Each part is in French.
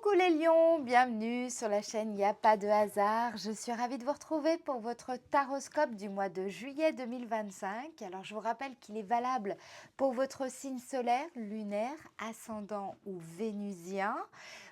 Coucou les lions, bienvenue sur la chaîne Y a pas de hasard. Je suis ravie de vous retrouver pour votre taroscope du mois de juillet 2025. Alors je vous rappelle qu'il est valable pour votre signe solaire, lunaire, ascendant ou vénusien.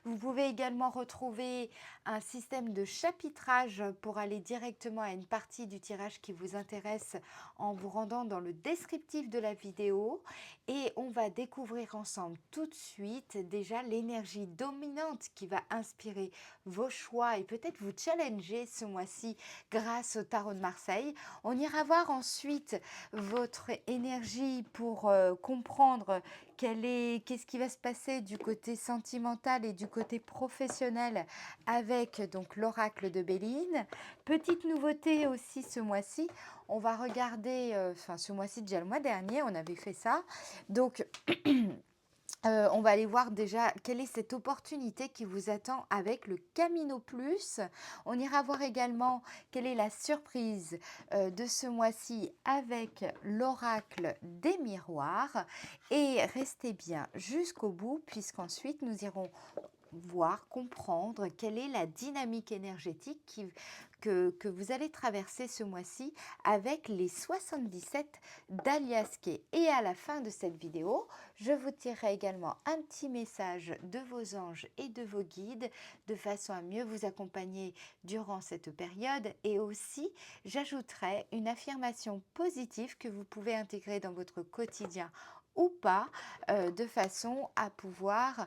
Vous pouvez également retrouver un système de chapitrage pour aller directement à une partie du tirage qui vous intéresse en vous rendant dans le descriptif de la vidéo. Et on va découvrir ensemble tout de suite déjà l'énergie dominante qui va inspirer vos choix et peut-être vous challenger ce mois-ci grâce au tarot de Marseille. On ira voir ensuite votre énergie pour comprendre qu'est-ce qui va se passer du côté sentimental et du côté professionnel avec donc l'oracle de Béline. Petite nouveauté aussi ce mois-ci, on va regarder, ce mois-ci déjà le mois dernier, on avait fait ça. Donc, on va aller voir déjà quelle est cette opportunité qui vous attend avec le Camino Plus. On ira voir également quelle est la surprise de ce mois-ci avec l'oracle des miroirs. Et restez bien jusqu'au bout puisqu'ensuite nous irons voir, comprendre quelle est la dynamique énergétique que vous allez traverser ce mois-ci avec les 77 d'Aliasqué. Et à la fin de cette vidéo, je vous tirerai également un petit message de vos anges et de vos guides de façon à mieux vous accompagner durant cette période. Et aussi, j'ajouterai une affirmation positive que vous pouvez intégrer dans votre quotidien ou pas, de façon à pouvoir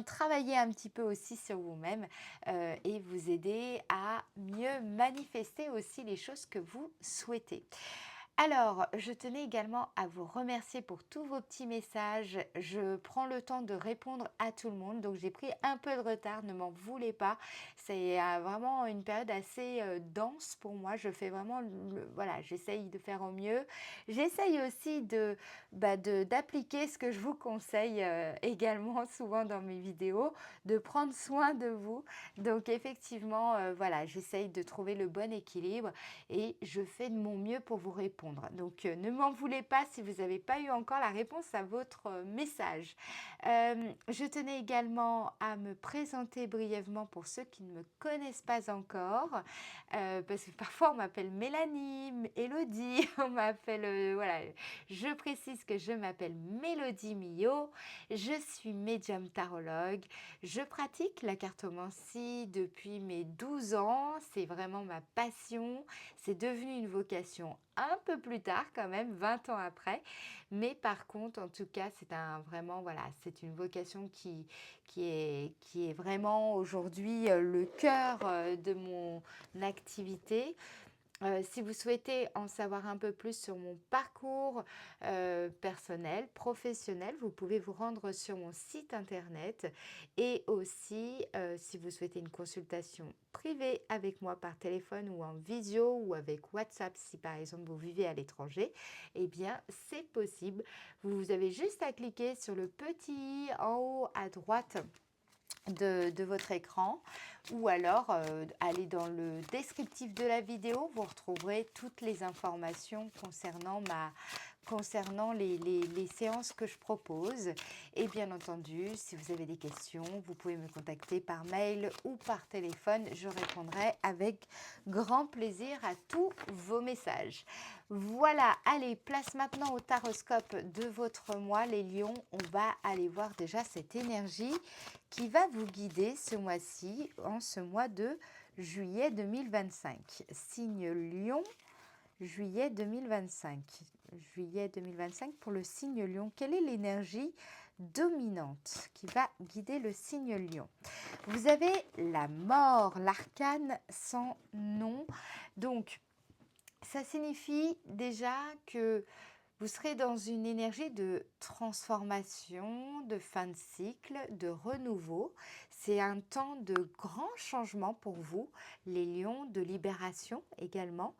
travailler un petit peu aussi sur vous-même et vous aider à mieux manifester aussi les choses que vous souhaitez. Alors, je tenais également à vous remercier pour tous vos petits messages. Je prends le temps de répondre à tout le monde, donc j'ai pris un peu de retard, ne m'en voulez pas. C'est vraiment une période assez dense pour moi. Je fais vraiment, voilà, j'essaye de faire au mieux. J'essaye aussi d'appliquer ce que je vous conseille également souvent dans mes vidéos, de prendre soin de vous. Donc effectivement, voilà, j'essaye de trouver le bon équilibre et je fais de mon mieux pour vous répondre. Donc, ne m'en voulez pas si vous n'avez pas eu encore la réponse à votre message. Je tenais également à me présenter brièvement pour ceux qui ne me connaissent pas encore, parce que parfois on m'appelle Mélanie, Élodie, on m'appelle, voilà, je précise que je m'appelle Mélodie Millot, je suis médium tarologue, je pratique la cartomancie depuis mes 12 ans, c'est vraiment ma passion, c'est devenu une vocation un peu plus tard quand même, 20 ans après. Mais par contre, en tout cas, c'est une vocation qui est vraiment aujourd'hui le cœur de mon activité. Si vous souhaitez en savoir un peu plus sur mon parcours personnel, professionnel, vous pouvez vous rendre sur mon site internet et aussi si vous souhaitez une consultation privée avec moi par téléphone ou en visio ou avec WhatsApp si par exemple vous vivez à l'étranger, eh bien c'est possible. Vous avez juste à cliquer sur le petit i en haut à droite de votre écran ou alors allez dans le descriptif de la vidéo, vous retrouverez toutes les informations concernant les séances que je propose. Et bien entendu, si vous avez des questions, vous pouvez me contacter par mail ou par téléphone. Je répondrai avec grand plaisir à tous vos messages. Voilà, allez, place maintenant au taroscope de votre mois, les lions. On va aller voir déjà cette énergie qui va vous guider ce mois-ci, en ce mois de juillet 2025. Signe Lion, juillet 2025. Juillet 2025 pour le signe Lion. Quelle est l'énergie dominante qui va guider le signe Lion? Vous avez la mort, l'arcane sans nom. Donc, ça signifie déjà que vous serez dans une énergie de transformation, de fin de cycle, de renouveau. C'est un temps de grand changement pour vous, les lions, de libération également.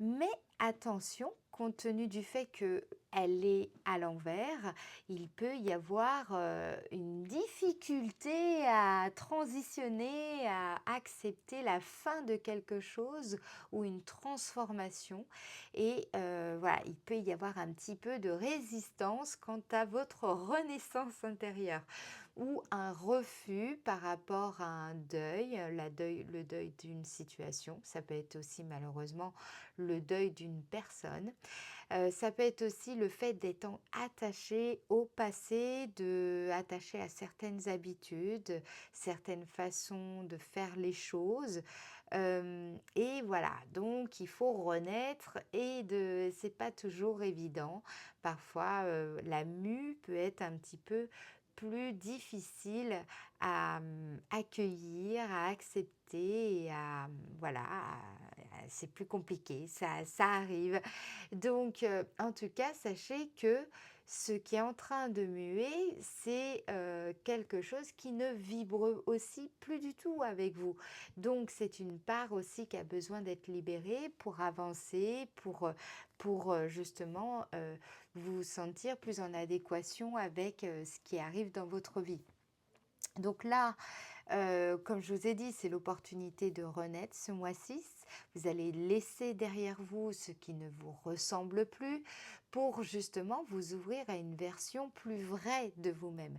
Mais attention, compte tenu du fait qu'elle est à l'envers, il peut y avoir une difficulté difficulté à transitionner, à accepter la fin de quelque chose ou une transformation. Et voilà, il peut y avoir un petit peu de résistance quant à votre renaissance intérieure ou un refus par rapport à un deuil, le deuil d'une situation. Ça peut être aussi malheureusement le deuil d'une personne. Ça peut être aussi le fait d'être attaché au passé, attaché à certaines habitudes, certaines façons de faire les choses. Et voilà, donc il faut renaître c'est pas toujours évident. Parfois, la mue peut être un petit peu plus difficile à accueillir, à accepter et voilà, c'est plus compliqué, ça arrive. Donc, en tout cas, sachez que ce qui est en train de muer, c'est quelque chose qui ne vibre aussi plus du tout avec vous. Donc, c'est une part aussi qui a besoin d'être libérée pour avancer, pour justement vous sentir plus en adéquation avec ce qui arrive dans votre vie. Donc là, comme je vous ai dit, c'est l'opportunité de renaître ce mois-ci. Vous allez laisser derrière vous ce qui ne vous ressemble plus pour justement vous ouvrir à une version plus vraie de vous-même.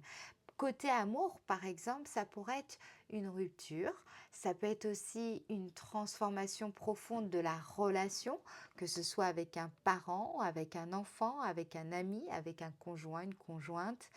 Côté amour, par exemple, ça pourrait être une rupture, ça peut être aussi une transformation profonde de la relation, que ce soit avec un parent, avec un enfant, avec un ami, avec un conjoint, une conjointe.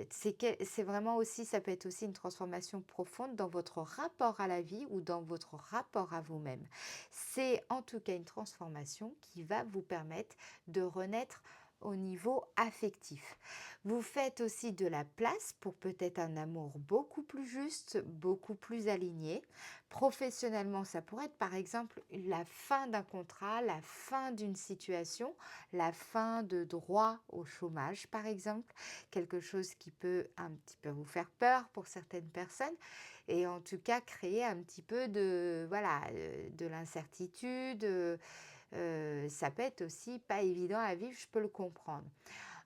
C'est vraiment aussi, ça peut être aussi une transformation profonde dans votre rapport à la vie ou dans votre rapport à vous-même. C'est en tout cas une transformation qui va vous permettre de renaître au niveau affectif. Vous faites aussi de la place pour peut-être un amour beaucoup plus juste, beaucoup plus aligné. Professionnellement, ça pourrait être par exemple la fin d'un contrat, la fin d'une situation, la fin de droit au chômage par exemple, quelque chose qui peut un petit peu vous faire peur pour certaines personnes et en tout cas créer un petit peu de l'incertitude. Ça peut être aussi pas évident à vivre, je peux le comprendre.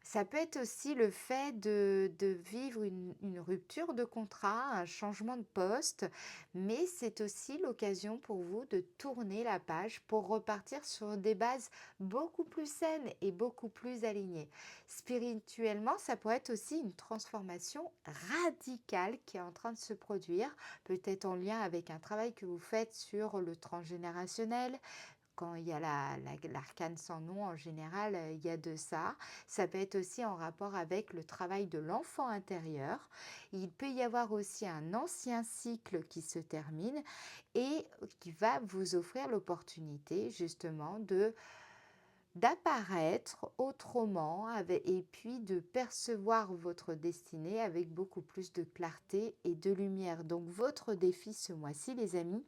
Ça peut être aussi le fait de vivre une rupture de contrat, un changement de poste, mais c'est aussi l'occasion pour vous de tourner la page pour repartir sur des bases beaucoup plus saines et beaucoup plus alignées. Spirituellement, ça pourrait être aussi une transformation radicale qui est en train de se produire, peut-être en lien avec un travail que vous faites sur le transgénérationnel, quand il y a l'arcane sans nom, en général, il y a de ça. Ça peut être aussi en rapport avec le travail de l'enfant intérieur. Il peut y avoir aussi un ancien cycle qui se termine et qui va vous offrir l'opportunité justement d'apparaître autrement et puis de percevoir votre destinée avec beaucoup plus de clarté et de lumière. Donc votre défi ce mois-ci, les amis,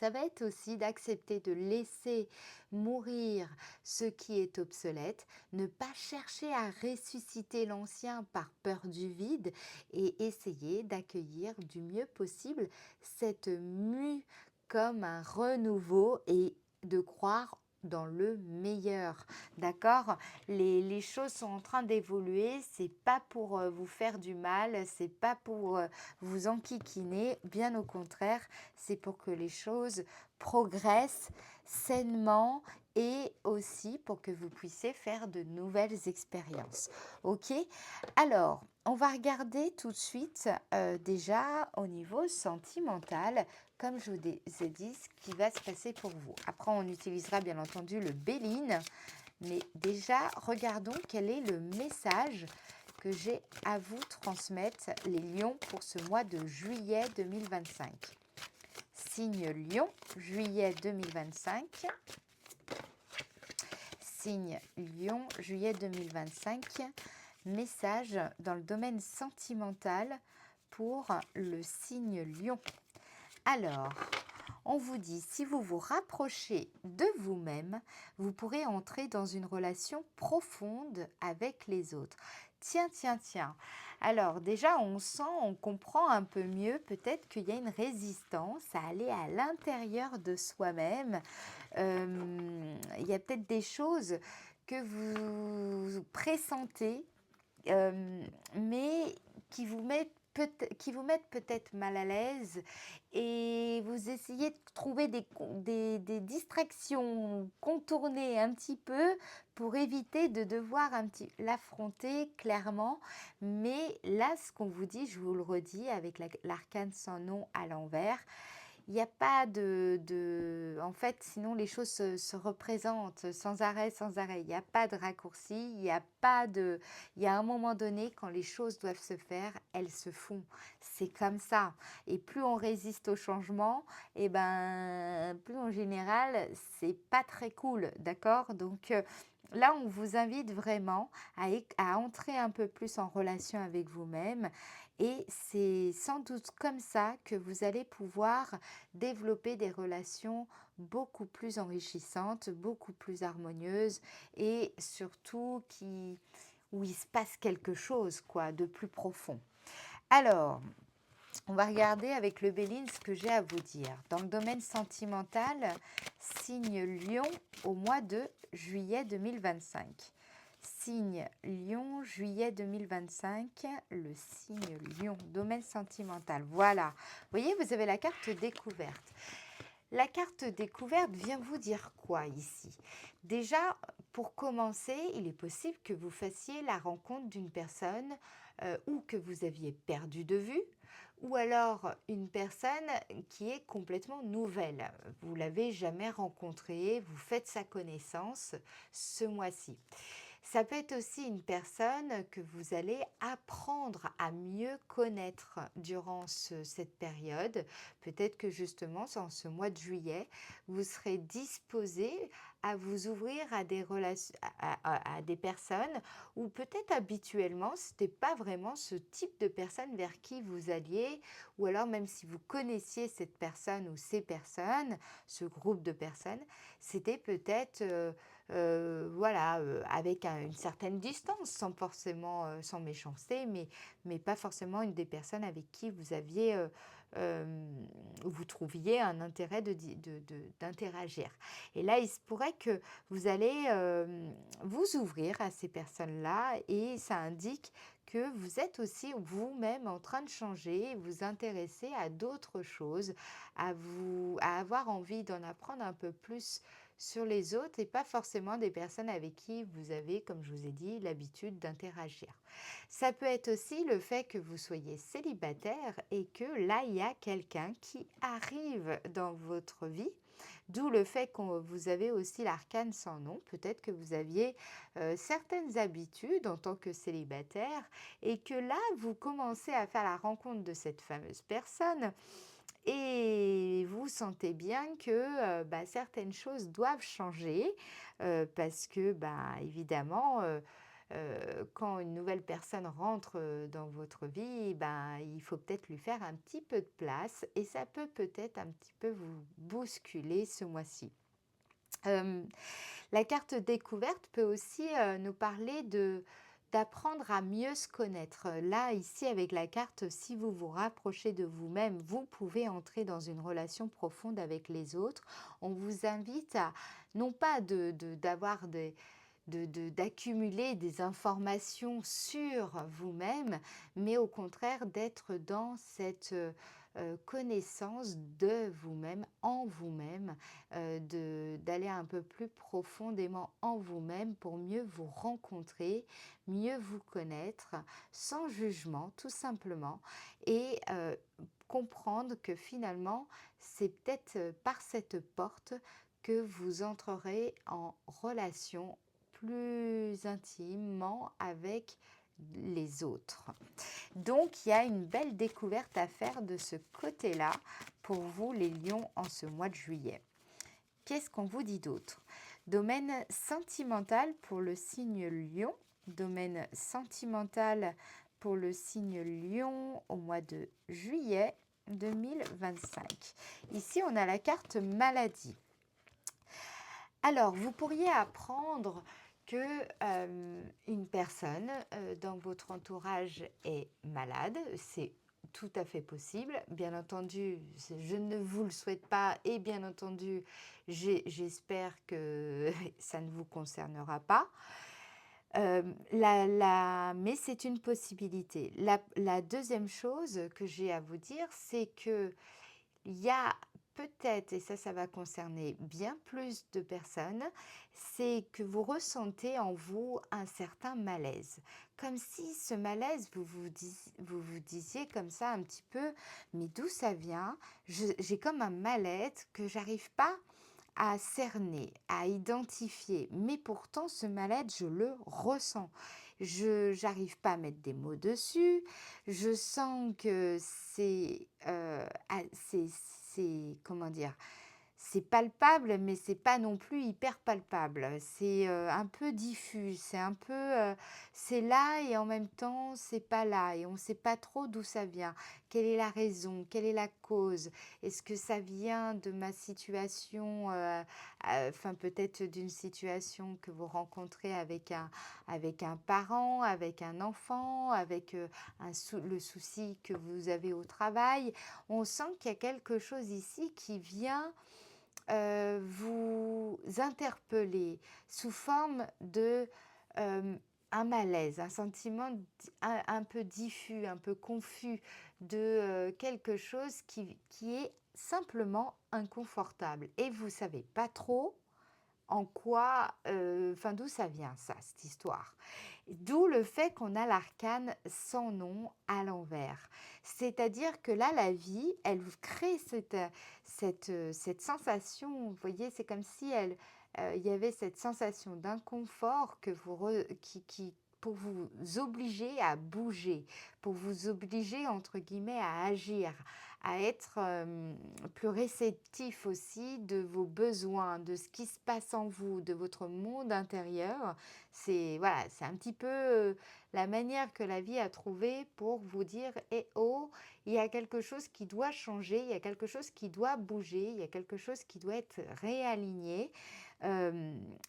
ça va être aussi d'accepter de laisser mourir ce qui est obsolète, ne pas chercher à ressusciter l'ancien par peur du vide et essayer d'accueillir du mieux possible cette mue comme un renouveau et de croire dans le meilleur. D'accord? Les choses sont en train d'évoluer, c'est pas pour vous faire du mal, c'est pas pour vous enquiquiner, bien au contraire, c'est pour que les choses progressent sainement et aussi pour que vous puissiez faire de nouvelles expériences. Ok? Alors, on va regarder tout de suite déjà au niveau sentimental, comme je vous ai dit, ce qui va se passer pour vous. Après, on utilisera bien entendu le Béline, mais déjà, regardons quel est le message que j'ai à vous transmettre, les lions, pour ce mois de juillet 2025. Signe Lion, juillet 2025. Signe Lion, juillet 2025. Message dans le domaine sentimental pour le signe Lion. Alors, on vous dit, si vous vous rapprochez de vous-même, vous pourrez entrer dans une relation profonde avec les autres. Tiens, tiens, tiens. Alors déjà, on comprend un peu mieux peut-être qu'il y a une résistance à aller à l'intérieur de soi-même. Il y a peut-être des choses que vous pressentez, mais qui vous mettent qui vous mettent peut-être mal à l'aise et vous essayez de trouver des distractions, contourner un petit peu pour éviter de devoir l'affronter clairement. Mais là, ce qu'on vous dit, je vous le redis avec l'arcane sans nom à l'envers, il y a pas en fait, sinon les choses se représentent sans arrêt, sans arrêt. Il y a pas de raccourci, il y a pas de il y a un moment donné, quand les choses doivent se faire, elles se font. C'est comme ça et plus on résiste au changement et ben, plus en général, c'est pas très cool, d'accord? Donc, là, on vous invite vraiment à entrer un peu plus en relation avec vous-même et c'est sans doute comme ça que vous allez pouvoir développer des relations beaucoup plus enrichissantes, beaucoup plus harmonieuses et surtout où il se passe quelque chose quoi, de plus profond. Alors, on va regarder avec le Béline ce que j'ai à vous dire. Dans le domaine sentimental, signe Lion au mois de juillet 2025. Signe Lion, juillet 2025, le signe Lion, domaine sentimental. Voilà, vous voyez, vous avez la carte découverte. La carte découverte vient vous dire quoi ici? Déjà, pour commencer, il est possible que vous fassiez la rencontre d'une personne ou que vous aviez perdu de vue, ou alors une personne qui est complètement nouvelle. Vous l'avez jamais rencontrée, vous faites sa connaissance ce mois-ci. Ça peut être aussi une personne que vous allez apprendre à mieux connaître durant cette période. Peut-être que justement, en ce mois de juillet, vous serez disposé à vous ouvrir à des relations, à des personnes où peut-être habituellement, ce n'était pas vraiment ce type de personne vers qui vous alliez, ou alors même si vous connaissiez cette personne ou ces personnes, ce groupe de personnes, c'était peut-être voilà, avec une certaine distance, sans forcément, sans méchanceté, mais pas forcément une des personnes avec qui vous aviez, vous trouviez un intérêt d'interagir. Et là, il se pourrait que vous allez vous ouvrir à ces personnes-là et ça indique que vous êtes aussi vous-même en train de changer, vous intéresser à d'autres choses, à avoir envie d'en apprendre un peu plus sur les autres et pas forcément des personnes avec qui vous avez, comme je vous ai dit, l'habitude d'interagir. Ça peut être aussi le fait que vous soyez célibataire et que là, il y a quelqu'un qui arrive dans votre vie. D'où le fait que vous avez aussi l'arcane sans nom. Peut-être que vous aviez certaines habitudes en tant que célibataire et que là, vous commencez à faire la rencontre de cette fameuse personne et vous sentez bien que bah, certaines choses doivent changer parce que, bah, évidemment, quand une nouvelle personne rentre dans votre vie, ben, il faut peut-être lui faire un petit peu de place et ça peut peut-être un petit peu vous bousculer ce mois-ci. Euh, la carte découverte peut aussi nous parler d'apprendre à mieux se connaître. Là, ici, avec la carte, si vous vous rapprochez de vous-même, vous pouvez entrer dans une relation profonde avec les autres. On vous invite à, non pas d'avoir d'accumuler des informations sur vous-même, mais au contraire d'être dans cette connaissance de vous-même, en vous-même, d'aller un peu plus profondément en vous-même pour mieux vous rencontrer, mieux vous connaître, sans jugement tout simplement, et comprendre que finalement, c'est peut-être par cette porte que vous entrerez en relation plus intimement avec les autres. Donc, il y a une belle découverte à faire de ce côté-là pour vous, les lions, en ce mois de juillet. Qu'est-ce qu'on vous dit d'autre? Domaine sentimental pour le signe lion. Domaine sentimental pour le signe lion au mois de juillet 2025. Ici, on a la carte maladie. Alors, vous pourriez apprendre que une personne dans votre entourage est malade. C'est tout à fait possible. Bien entendu, je ne vous le souhaite pas et bien entendu, j'espère que ça ne vous concernera pas. Mais c'est une possibilité. La deuxième chose que j'ai à vous dire, c'est que il y a peut-être, et ça va concerner bien plus de personnes, c'est que vous ressentez en vous un certain malaise. Comme si ce malaise, vous vous disiez comme ça un petit peu, mais d'où ça vient? J'ai comme un mal-être que j'arrive pas à cerner, à identifier, mais pourtant ce mal-être, je le ressens. Je J'arrive pas à mettre des mots dessus. Je sens que comment dire? C'est palpable, mais c'est pas non plus hyper palpable. C'est, un peu diffus, c'est un peu, c'est là et en même temps, c'est pas là et on ne sait pas trop d'où ça vient. Quelle est la raison? Quelle est la cause? Est-ce que ça vient de ma situation, enfin peut-être d'une situation que vous rencontrez avec un parent, avec un enfant, avec, le souci que vous avez au travail? On sent qu'il y a quelque chose ici qui vient vous interpeller sous forme de, un malaise, un sentiment un peu diffus, un peu confus de, quelque chose qui est simplement inconfortable et vous savez pas trop en quoi, enfin d'où ça vient ça, cette histoire? D'où le fait qu'on a l'arcane sans nom à l'envers. C'est-à-dire que là, la vie, elle vous crée cette sensation, vous voyez? C'est comme si il y avait cette sensation d'inconfort que vous re qui pour vous obliger à bouger, pour vous obliger entre guillemets «à agir», à être, plus réceptif aussi de vos besoins, de ce qui se passe en vous, de votre monde intérieur. C'est voilà, c'est un petit peu, la manière que la vie a trouvée pour vous dire: «Eh oh, il y a quelque chose qui doit changer, il y a quelque chose qui doit bouger, il y a quelque chose qui doit être réaligné».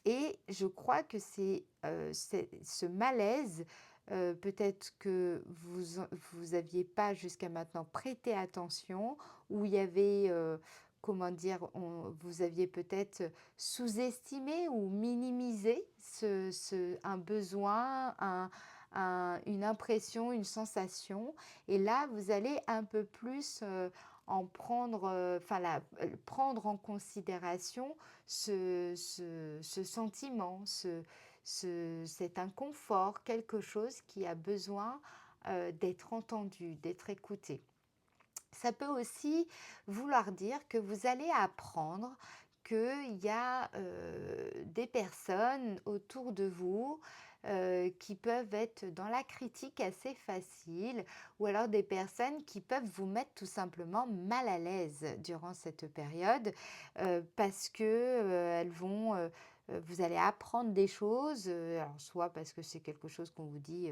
Et je crois que c'est ce malaise, peut-être que vous aviez pas jusqu'à maintenant prêté attention, ou il y avait, comment dire? Vous aviez peut-être sous-estimé ou minimisé un besoin, une impression, une sensation, et là, vous allez un peu plus, en prendre, prendre en considération ce sentiment, cet inconfort, quelque chose qui a besoin, d'être entendu, d'être écouté. Ça peut aussi vouloir dire que vous allez apprendre qu'il y a, des personnes autour de vous, qui peuvent être dans la critique assez facile, ou alors des personnes qui peuvent vous mettre tout simplement mal à l'aise durant cette période, parce que, vous allez apprendre des choses, alors soit parce que c'est quelque chose qu'on vous dit,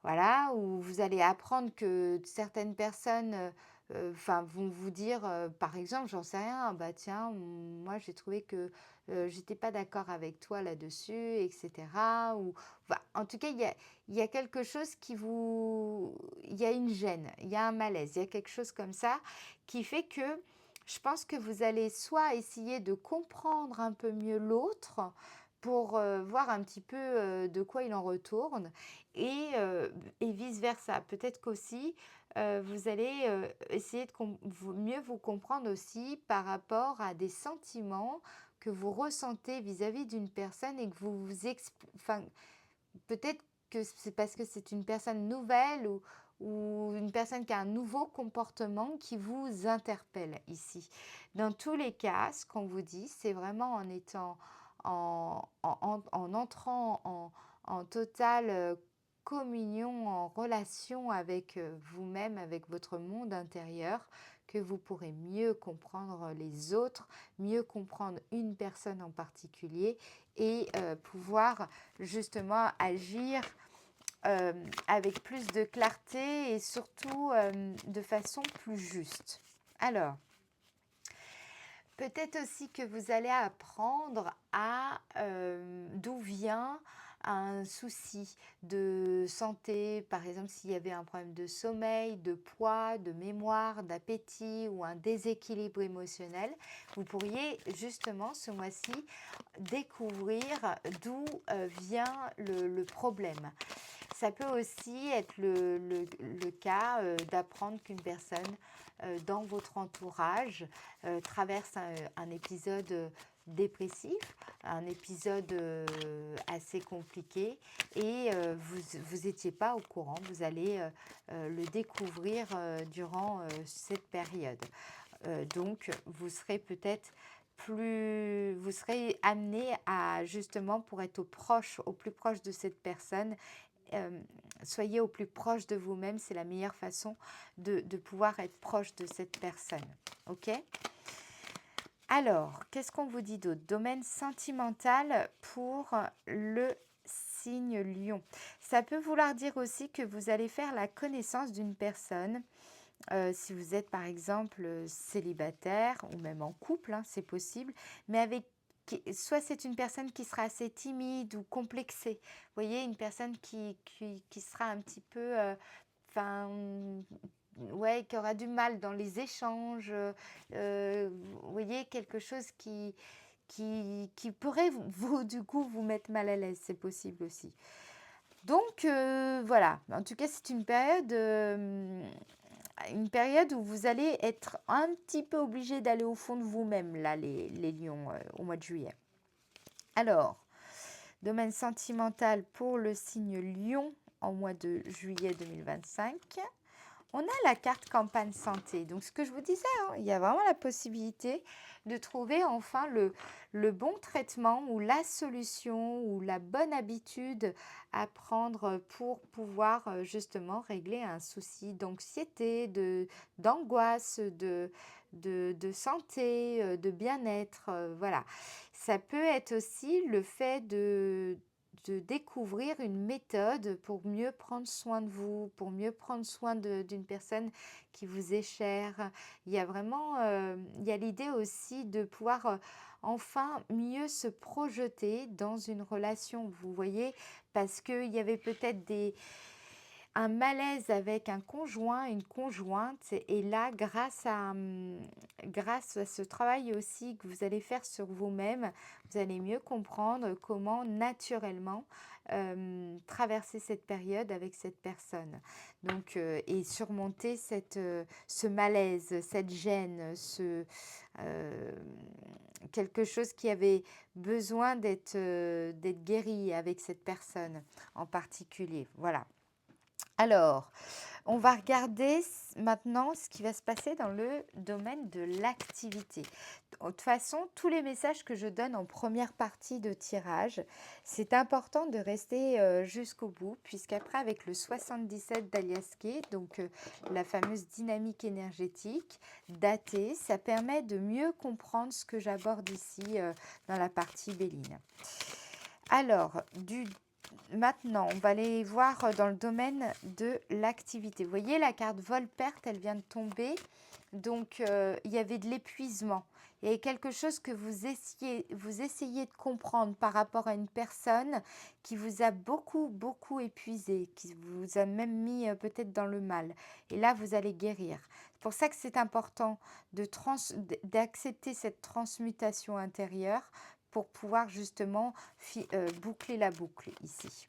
voilà, où vous allez apprendre que certaines personnes, enfin, vont vous dire, par exemple, j'en sais rien: «Bah, tiens, moi, j'ai trouvé que, j'étais pas d'accord avec toi là-dessus» et cetera, ou enfin, en tout cas, il y a quelque chose il y a une gêne, il y a un malaise, il y a quelque chose comme ça qui fait que je pense que vous allez soit essayer de comprendre un peu mieux l'autre pour, voir un petit peu, de quoi il en retourne, et vice versa. Peut-être qu'aussi, vous allez, essayer de mieux vous comprendre aussi par rapport à des sentiments que vous ressentez vis-à-vis d'une personne, et que vous vous enfin, peut-être que c'est parce que c'est une personne nouvelle, ou une personne qui a un nouveau comportement qui vous interpelle ici. Dans tous les cas, ce qu'on vous dit, c'est vraiment en étant en entrant en totale, communion, en relation avec, vous-même, avec votre monde intérieur, que vous pourrez mieux comprendre les autres, mieux comprendre une personne en particulier, et pouvoir justement agir, avec plus de clarté et surtout, de façon plus juste. Alors, peut-être aussi que vous allez apprendre à, d'où vient, un souci de santé, par exemple s'il y avait un problème de sommeil, de poids, de mémoire, d'appétit ou un déséquilibre émotionnel, vous pourriez justement ce mois-ci découvrir d'où vient le problème. Ça peut aussi être le cas d'apprendre qu'une personne dans votre entourage traverse un épisode dépressif, un épisode assez compliqué et vous n'étiez pas au courant. Vous allez le découvrir durant cette période. Donc, vous serez peut-être vous serez amené à justement pour être au plus proche de cette personne. euh, Soyez au plus proche de vous-même, c'est la meilleure façon de pouvoir être proche de cette personne. Ok? Alors, qu'est-ce qu'on vous dit d'autre? Domaine sentimental pour le signe lion. Ça peut vouloir dire aussi que vous allez faire la connaissance d'une personne. Si vous êtes par exemple célibataire ou même en couple, hein, c'est possible, mais soit c'est une personne qui sera assez timide ou complexée. Vous voyez, une personne qui sera un petit peu, enfin, ouais, qui aura du mal dans les échanges. Vous voyez, quelque chose qui pourrait du coup vous mettre mal à l'aise, c'est possible aussi. Donc voilà, en tout cas c'est une période où vous allez être un petit peu obligé d'aller au fond de vous-même, là, les lions, au mois de juillet. Alors, domaine sentimental pour le signe lion en mois de juillet 2025. On a la carte campagne santé. Donc, ce que je vous disais, hein, il y a vraiment la possibilité de trouver enfin le bon traitement ou la solution ou la bonne habitude à prendre pour pouvoir justement régler un souci d'anxiété, d'angoisse, de santé, de bien-être. Voilà. Ça peut être aussi le fait de découvrir une méthode pour mieux prendre soin de vous, pour mieux prendre soin d'une personne qui vous est chère. Il y a vraiment, il y a l'idée aussi de pouvoir enfin mieux se projeter dans une relation, vous voyez, parce qu'il y avait peut-être un malaise avec un conjoint, une conjointe. Et là, grâce à ce travail aussi que vous allez faire sur vous-même, vous allez mieux comprendre comment naturellement traverser cette période avec cette personne. Donc, et surmonter ce malaise, cette gêne, euh, quelque chose qui avait besoin d'être guéri avec cette personne en particulier. Voilà. Alors, on va regarder maintenant ce qui va se passer dans le domaine de l'activité. De toute façon, tous les messages que je donne en première partie de tirage, c'est important de rester jusqu'au bout, puisqu'après, avec le 77 d'Aliaské, donc la fameuse dynamique énergétique datée, ça permet de mieux comprendre ce que j'aborde ici dans la partie Béline. Alors, maintenant, on va aller voir dans le domaine de l'activité. Vous voyez, la carte vol-perte, elle vient de tomber. Donc, il y avait de l'épuisement. Il y avait quelque chose que vous essayez de comprendre par rapport à une personne qui vous a beaucoup, beaucoup épuisé, qui vous a même mis peut-être dans le mal. Et là, vous allez guérir. C'est pour ça que c'est important d'accepter cette transmutation intérieure pour pouvoir justement boucler la boucle ici.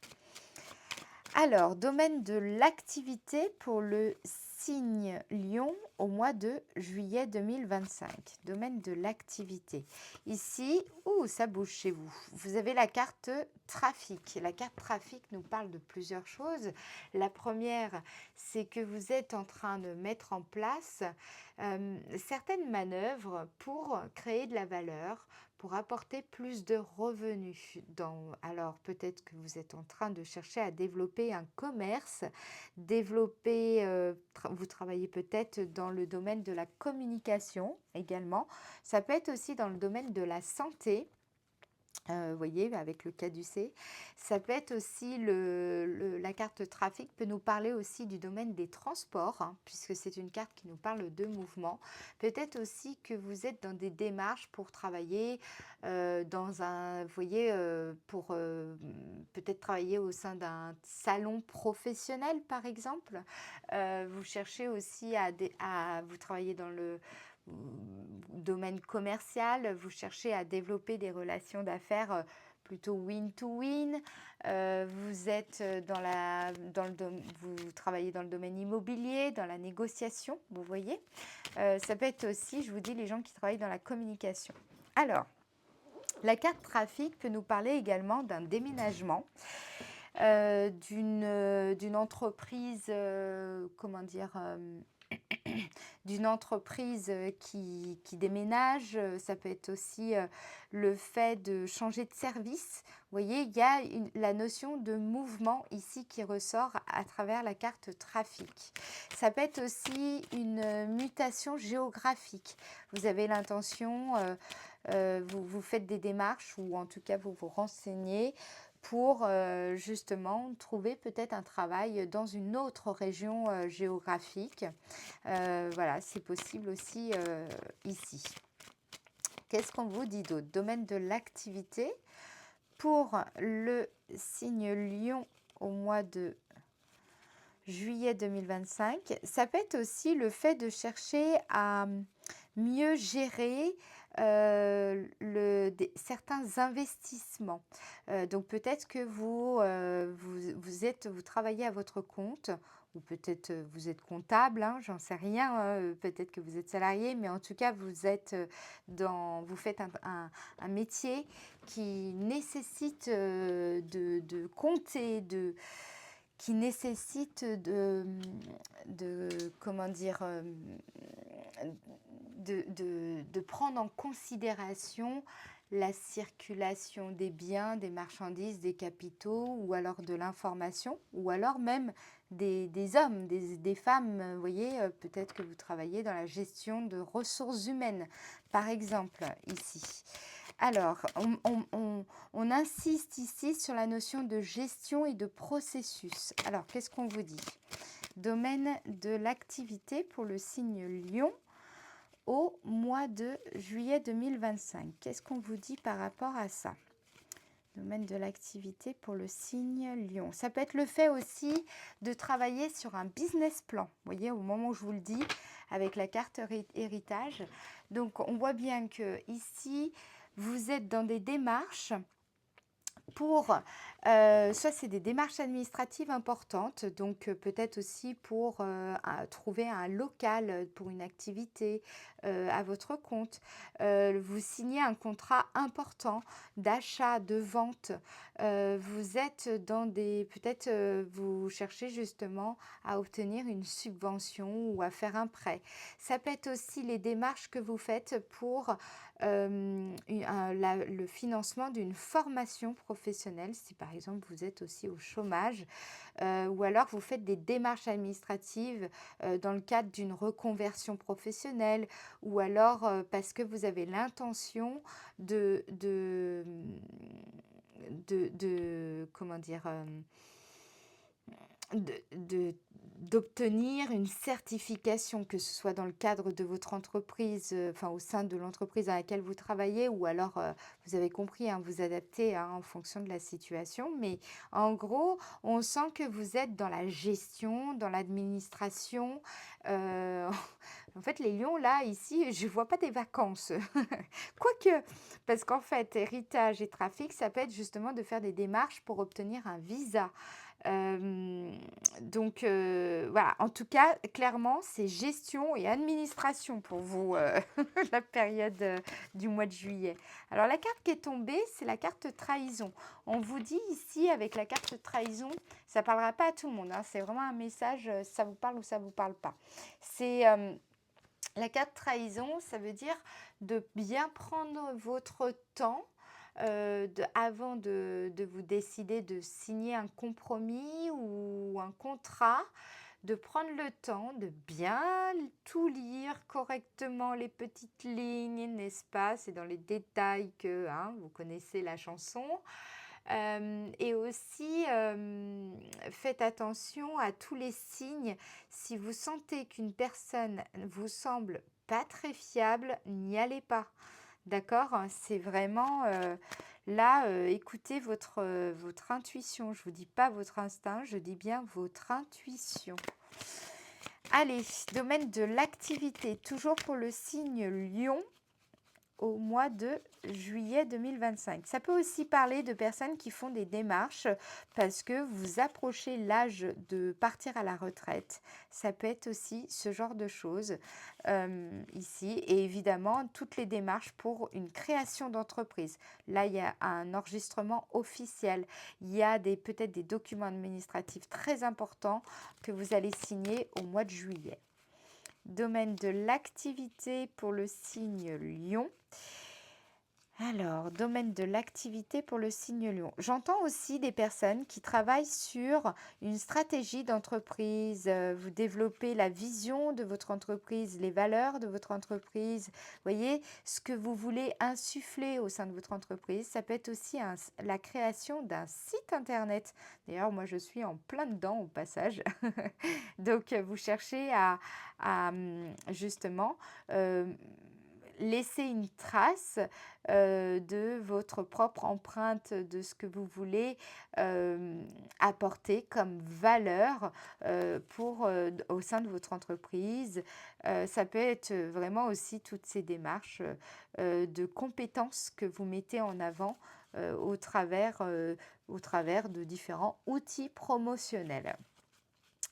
Alors, domaine de l'activité pour le signe Lion au mois de juillet 2025. Domaine de l'activité. Ici, ça bouge chez vous. Vous avez la carte trafic. La carte trafic nous parle de plusieurs choses. La première, c'est que vous êtes en train de mettre en place certaines manœuvres pour créer de la valeur, pour apporter plus de revenus. Alors peut-être que vous êtes en train de chercher à développer un commerce, vous travaillez peut-être dans le domaine de la communication également. Ça peut être aussi dans le domaine de la santé. Vous voyez, avec le caducée. Ça peut être aussi la carte trafic peut nous parler aussi du domaine des transports, hein, puisque c'est une carte qui nous parle de mouvement. Peut-être aussi que vous êtes dans des démarches pour travailler dans un, vous voyez, pour peut-être travailler au sein d'un salon professionnel, par exemple. Vous cherchez aussi vous travailler dans le domaine commercial, vous cherchez à développer des relations d'affaires plutôt win-to-win. Vous êtes vous travaillez dans le domaine immobilier, dans la négociation, vous voyez. Ça peut être aussi, je vous dis, les gens qui travaillent dans la communication. Alors, la carte trafic peut nous parler également d'un déménagement, d'une entreprise, comment dire, d'une entreprise qui déménage. Ça peut être aussi le fait de changer de service. Vous voyez, il y a la notion de mouvement ici qui ressort à travers la carte trafic. Ça peut être aussi une mutation géographique. Vous avez l'intention, vous faites des démarches ou en tout cas vous vous renseignez pour justement trouver peut-être un travail dans une autre région géographique. Voilà, c'est possible aussi ici. Qu'est-ce qu'on vous dit d'autre? Domaine de l'activité. Pour le signe Lion au mois de juillet 2025, ça peut être aussi le fait de chercher à mieux gérer certains investissements. Donc peut-être que vous travaillez à votre compte, ou peut-être vous êtes comptable, hein, j'en sais rien, peut-être que vous êtes salarié, mais en tout cas vous êtes vous faites un métier qui nécessite de compter, qui nécessite comment dire, de prendre en considération la circulation des biens, des marchandises, des capitaux, ou alors de l'information, ou alors même des hommes, des femmes. Vous voyez, peut-être que vous travaillez dans la gestion de ressources humaines, par exemple, ici. Alors, on insiste ici sur la notion de gestion et de processus. Alors, qu'est-ce qu'on vous dit? Domaine de l'activité pour le signe Lion au mois de juillet 2025. Qu'est-ce qu'on vous dit par rapport à ça? Domaine de l'activité pour le signe Lion. Ça peut être le fait aussi de travailler sur un business plan. Vous voyez, au moment où je vous le dis, avec la carte héritage. Donc, on voit bien que ici, vous êtes dans des démarches pour, soit c'est des démarches administratives importantes, donc peut-être aussi pour trouver un local pour une activité à votre compte. Vous signez un contrat important d'achat, de vente. Vous êtes dans peut-être vous cherchez justement à obtenir une subvention ou à faire un prêt. Ça peut être aussi les démarches que vous faites pour le financement d'une formation professionnelle, si par exemple vous êtes aussi au chômage, ou alors vous faites des démarches administratives dans le cadre d'une reconversion professionnelle, ou alors parce que vous avez l'intention comment dire, d'obtenir une certification, que ce soit dans le cadre de votre entreprise, enfin au sein de l'entreprise à laquelle vous travaillez, ou alors, vous avez compris, hein, vous adaptez hein, en fonction de la situation. Mais en gros, on sent que vous êtes dans la gestion, dans l'administration. euh, En fait, les lions, là, ici, je ne vois pas des vacances. Quoique, parce qu'en fait, héritage et trafic, ça peut être justement de faire des démarches pour obtenir un visa. Donc voilà, en tout cas, clairement, c'est gestion et administration pour vous, la période du mois de juillet. Alors la carte qui est tombée, c'est la carte trahison. On vous dit ici, avec la carte trahison, ça ne parlera pas à tout le monde, hein, c'est vraiment un message, ça vous parle ou ça ne vous parle pas. C'est la carte trahison, ça veut dire de bien prendre votre temps avant de vous décider de signer un compromis ou un contrat, de prendre le temps de bien tout lire correctement, les petites lignes, n'est-ce pas? C'est dans les détails que, hein, vous connaissez la chanson. Et aussi, faites attention à tous les signes. Si vous sentez qu'une personne vous semble pas très fiable, n'y allez pas. D'accord? C'est vraiment, là, écoutez votre intuition. Je vous dis pas votre instinct, je dis bien votre intuition. Allez, domaine de l'activité, toujours pour le signe Lion au mois de juillet 2025. Ça peut aussi parler de personnes qui font des démarches parce que vous approchez l'âge de partir à la retraite. Ça peut être aussi ce genre de choses ici. Et évidemment, toutes les démarches pour une création d'entreprise. Là, il y a un enregistrement officiel. Il y a peut-être des documents administratifs très importants que vous allez signer au mois de juillet. Domaine de l'activité pour le signe Lion. Alors, domaine de l'activité pour le signe Lion. J'entends aussi des personnes qui travaillent sur une stratégie d'entreprise. Vous développez la vision de votre entreprise, les valeurs de votre entreprise. Vous voyez, ce que vous voulez insuffler au sein de votre entreprise. Ça peut être aussi la création d'un site internet. D'ailleurs, moi, je suis en plein dedans au passage. Donc, vous cherchez à justement laisser une trace de votre propre empreinte, de ce que vous voulez apporter comme valeur au sein de votre entreprise. Ça peut être vraiment aussi toutes ces démarches de compétences que vous mettez en avant au travers de différents outils promotionnels.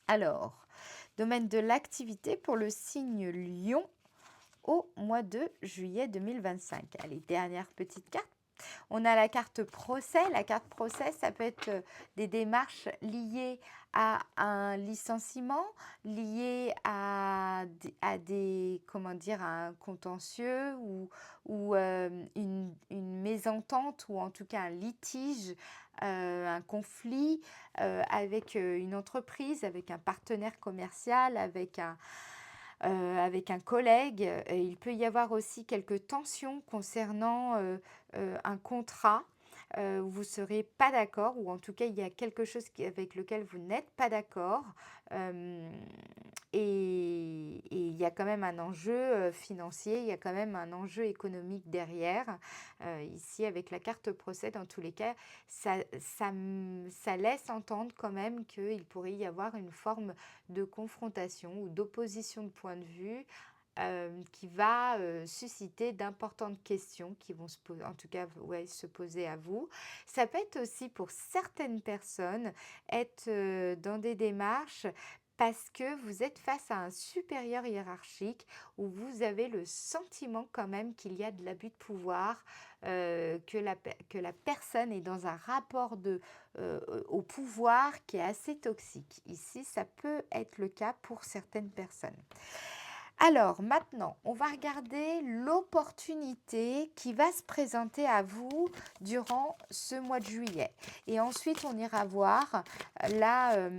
Alors, domaine de l'activité pour le signe Lion au mois de juillet 2025. Allez, dernière petite carte. On a la carte procès. La carte procès, ça peut être des démarches liées à un licenciement, liées à un contentieux ou une mésentente ou en tout cas un litige, un conflit avec une entreprise, avec un partenaire commercial, avec un collègue. Il peut y avoir aussi quelques tensions concernant un contrat où vous ne serez pas d'accord, ou en tout cas il y a quelque chose avec lequel vous n'êtes pas d'accord. Et il y a quand même un enjeu financier, il y a quand même un enjeu économique derrière. Ici, avec la carte procès, dans tous les cas, ça laisse entendre quand même qu'il pourrait y avoir une forme de confrontation ou d'opposition de point de vue qui va susciter d'importantes questions qui vont se poser à vous. Ça peut être aussi pour certaines personnes être dans des démarches parce que vous êtes face à un supérieur hiérarchique où vous avez le sentiment quand même qu'il y a de l'abus de pouvoir, que la personne est dans un rapport au pouvoir qui est assez toxique. Ici, ça peut être le cas pour certaines personnes. Alors maintenant, on va regarder l'opportunité qui va se présenter à vous durant ce mois de juillet. Et ensuite, on ira voir la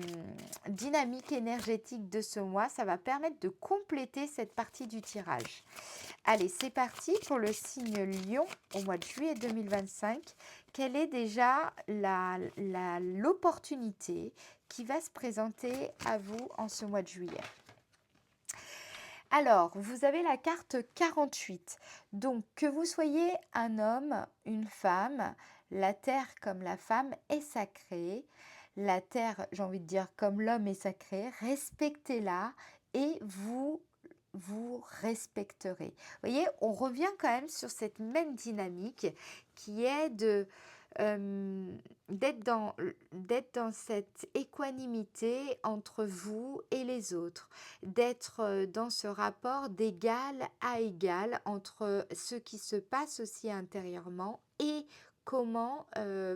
dynamique énergétique de ce mois. Ça va permettre de compléter cette partie du tirage. Allez, c'est parti pour le signe Lion au mois de juillet 2025. Quelle est déjà l'opportunité qui va se présenter à vous en ce mois de juillet? Alors, vous avez la carte 48. Donc, que vous soyez un homme, une femme, la terre comme la femme est sacrée. La terre, j'ai envie de dire, comme l'homme est sacré, respectez-la et vous respecterez. Vous voyez, on revient quand même sur cette même dynamique qui est d'être dans cette équanimité entre vous et les autres, d'être dans ce rapport d'égal à égal entre ce qui se passe aussi intérieurement et comment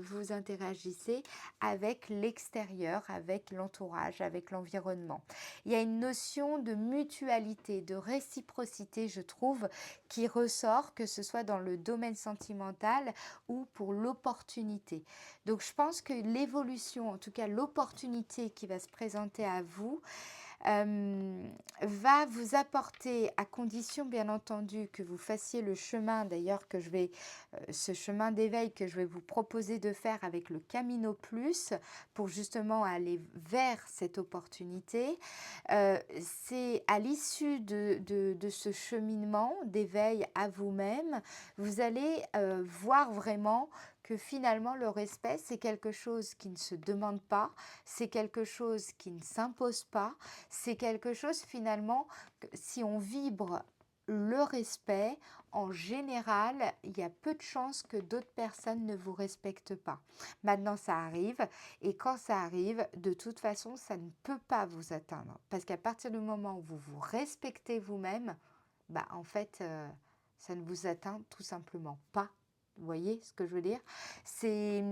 vous interagissez avec l'extérieur, avec l'entourage, avec l'environnement. Il y a une notion de mutualité, de réciprocité, je trouve, qui ressort, que ce soit dans le domaine sentimental ou pour l'opportunité. Donc je pense que l'évolution, en tout cas l'opportunité qui va se présenter à vous, va vous apporter, à condition bien entendu que vous fassiez le chemin, d'ailleurs ce chemin d'éveil que je vais vous proposer de faire avec le Camino Plus pour justement aller vers cette opportunité. C'est à l'issue de ce cheminement d'éveil à vous-même, vous allez voir vraiment que finalement le respect, c'est quelque chose qui ne se demande pas, c'est quelque chose qui ne s'impose pas, c'est quelque chose finalement, si on vibre le respect, en général, il y a peu de chances que d'autres personnes ne vous respectent pas. Maintenant, ça arrive, et quand ça arrive, de toute façon, ça ne peut pas vous atteindre. Parce qu'à partir du moment où vous vous respectez vous-même, bah, en fait, ça ne vous atteint tout simplement pas. Vous voyez ce que je veux dire? C'est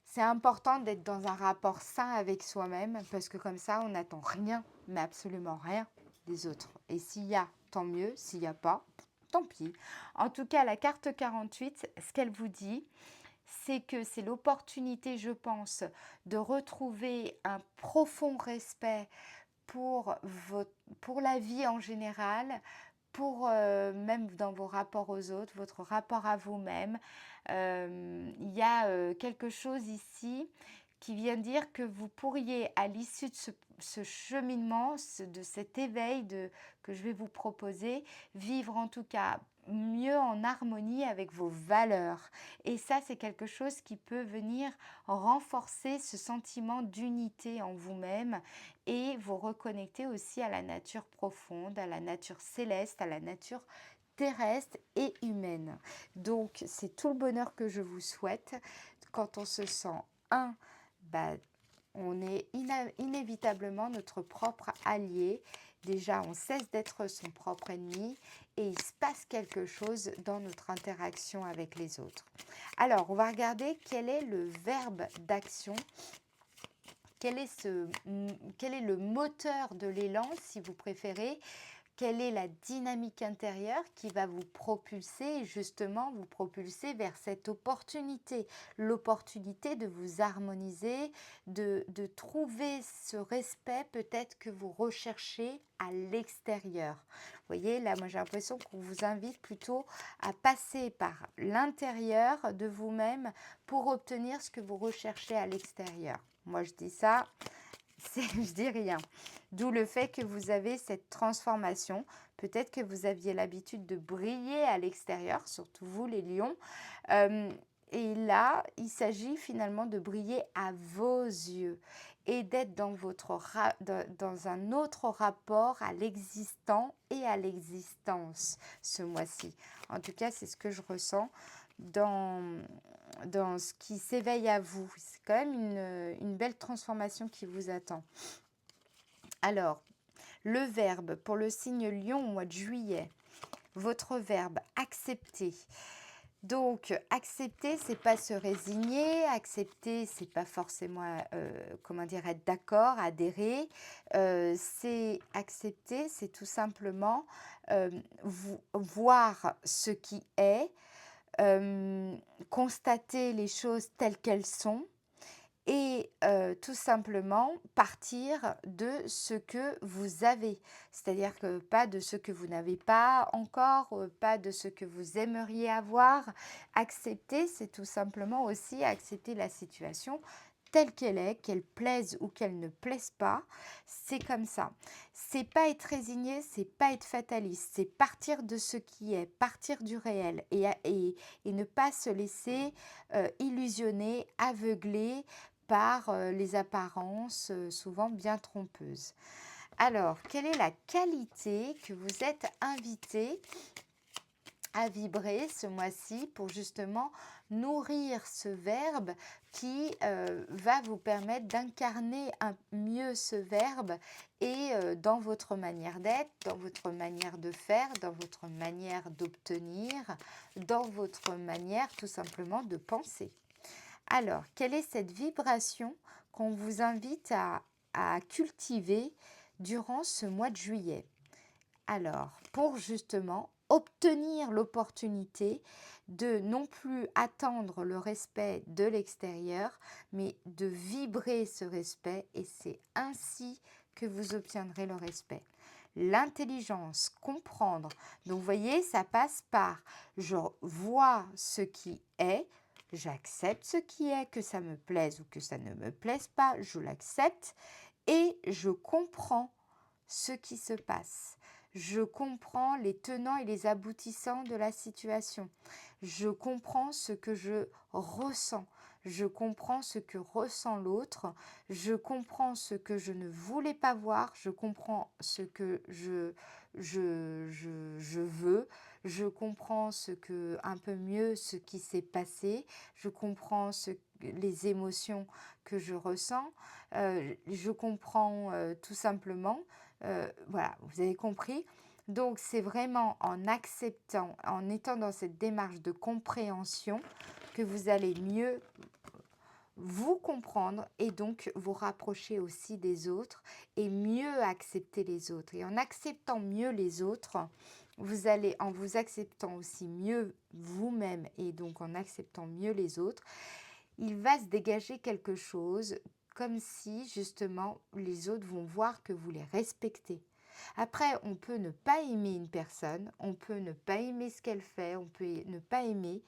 c'est important d'être dans un rapport sain avec soi-même parce que comme ça, on n'attend rien, mais absolument rien des autres. Et s'il y a, tant mieux. S'il n'y a pas, tant pis. En tout cas, la carte 48, ce qu'elle vous dit, c'est que c'est l'opportunité, je pense, de retrouver un profond respect pour la vie en général, pour même dans vos rapports aux autres, votre rapport à vous-même. Il y a quelque chose ici qui vient dire que vous pourriez, à l'issue de ce cheminement, de cet éveil que je vais vous proposer, vivre en tout cas mieux en harmonie avec vos valeurs. Et ça, c'est quelque chose qui peut venir renforcer ce sentiment d'unité en vous-même et vous reconnecter aussi à la nature profonde, à la nature céleste, à la nature terrestre et humaine. Donc, c'est tout le bonheur que je vous souhaite. Quand on se sent un, bah, on est inévitablement notre propre allié. Déjà, on cesse d'être son propre ennemi et il se passe quelque chose dans notre interaction avec les autres. Alors, on va regarder quel est le verbe d'action. Quel est le moteur de l'élan, si vous préférez? Quelle est la dynamique intérieure qui va vous propulser, justement, vous propulser vers cette opportunité, l'opportunité de vous harmoniser, de trouver ce respect peut-être que vous recherchez à l'extérieur. Vous voyez, là, moi j'ai l'impression qu'on vous invite plutôt à passer par l'intérieur de vous-même pour obtenir ce que vous recherchez à l'extérieur. Moi je dis ça, je dis rien. D'où le fait que vous avez cette transformation. Peut-être que vous aviez l'habitude de briller à l'extérieur, surtout vous les lions. Et là, il s'agit finalement de briller à vos yeux et d'être dans un autre rapport à l'existant et à l'existence ce mois-ci. En tout cas, c'est ce que je ressens dans ce qui s'éveille à vous. C'est quand même une belle transformation qui vous attend. Alors, le verbe pour le signe Lion au mois de juillet, votre verbe accepter. Donc, accepter, c'est pas se résigner, accepter, c'est pas forcément, être d'accord, adhérer. C'est accepter, c'est tout simplement voir ce qui est, constater les choses telles qu'elles sont et tout simplement partir de ce que vous avez. C'est-à-dire que pas de ce que vous n'avez pas encore, pas de ce que vous aimeriez avoir. Accepter, c'est tout simplement aussi accepter la situation telle qu'elle est, qu'elle plaise ou qu'elle ne plaise pas, c'est comme ça. C'est pas être résigné, c'est pas être fataliste, c'est partir de ce qui est, partir du réel et ne pas se laisser illusionner, aveugler par les apparences souvent bien trompeuses. Alors, quelle est la qualité que vous êtes invité à vibrer ce mois-ci pour justement nourrir ce verbe qui va vous permettre d'incarner mieux ce verbe et dans votre manière d'être, dans votre manière de faire, dans votre manière d'obtenir, dans votre manière tout simplement de penser. Alors, quelle est cette vibration qu'on vous invite à cultiver durant ce mois de juillet? Alors, pour justement obtenir l'opportunité de non plus attendre le respect de l'extérieur, mais de vibrer ce respect et c'est ainsi que vous obtiendrez le respect. L'intelligence, comprendre. Donc, vous voyez, ça passe par je vois ce qui est, j'accepte ce qui est, que ça me plaise ou que ça ne me plaise pas, je l'accepte et je comprends ce qui se passe. Je comprends les tenants et les aboutissants de la situation. Je comprends ce que je ressens. Je comprends ce que ressent l'autre. Je comprends ce que je ne voulais pas voir. Je comprends ce que je veux. Je comprends un peu mieux ce qui s'est passé. Je comprends les émotions que je ressens. Je comprends tout simplement. Voilà, vous avez compris. Donc, c'est vraiment en acceptant, en étant dans cette démarche de compréhension que vous allez mieux vous comprendre et donc vous rapprocher aussi des autres et mieux accepter les autres. Et en acceptant mieux les autres, vous allez, en vous acceptant aussi mieux vous-même et donc en acceptant mieux les autres, il va se dégager quelque chose comme si justement les autres vont voir que vous les respectez. Après, on peut ne pas aimer une personne, on peut ne pas aimer ce qu'elle fait, on peut ne pas aimer,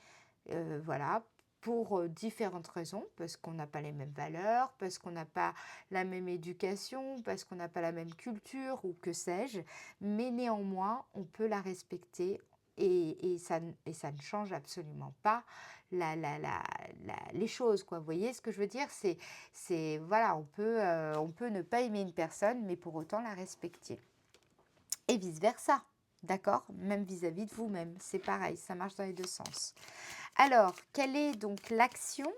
voilà, pour différentes raisons, parce qu'on n'a pas les mêmes valeurs, parce qu'on n'a pas la même éducation, parce qu'on n'a pas la même culture ou que sais-je, mais néanmoins, on peut la respecter et ça ne change absolument pas les choses, quoi. Vous voyez ce que je veux dire? Voilà, on peut ne pas aimer une personne, mais pour autant la respecter. Et vice-versa, d'accord? Même vis-à-vis de vous-même, c'est pareil, ça marche dans les deux sens. Alors, quelle est donc l'action?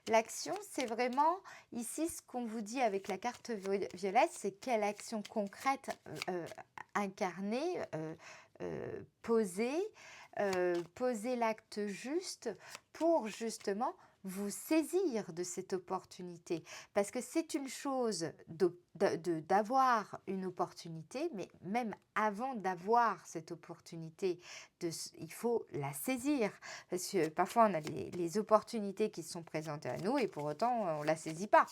L'action, c'est vraiment, ici, ce qu'on vous dit avec la carte violette, c'est quelle action concrète incarner, poser, poser l'acte juste pour justement vous saisir de cette opportunité. Parce que c'est une chose d'avoir une opportunité, mais même avant d'avoir cette opportunité, il faut la saisir. Parce que parfois, on a les opportunités qui sont présentées à nous et pour autant, on ne la saisit pas.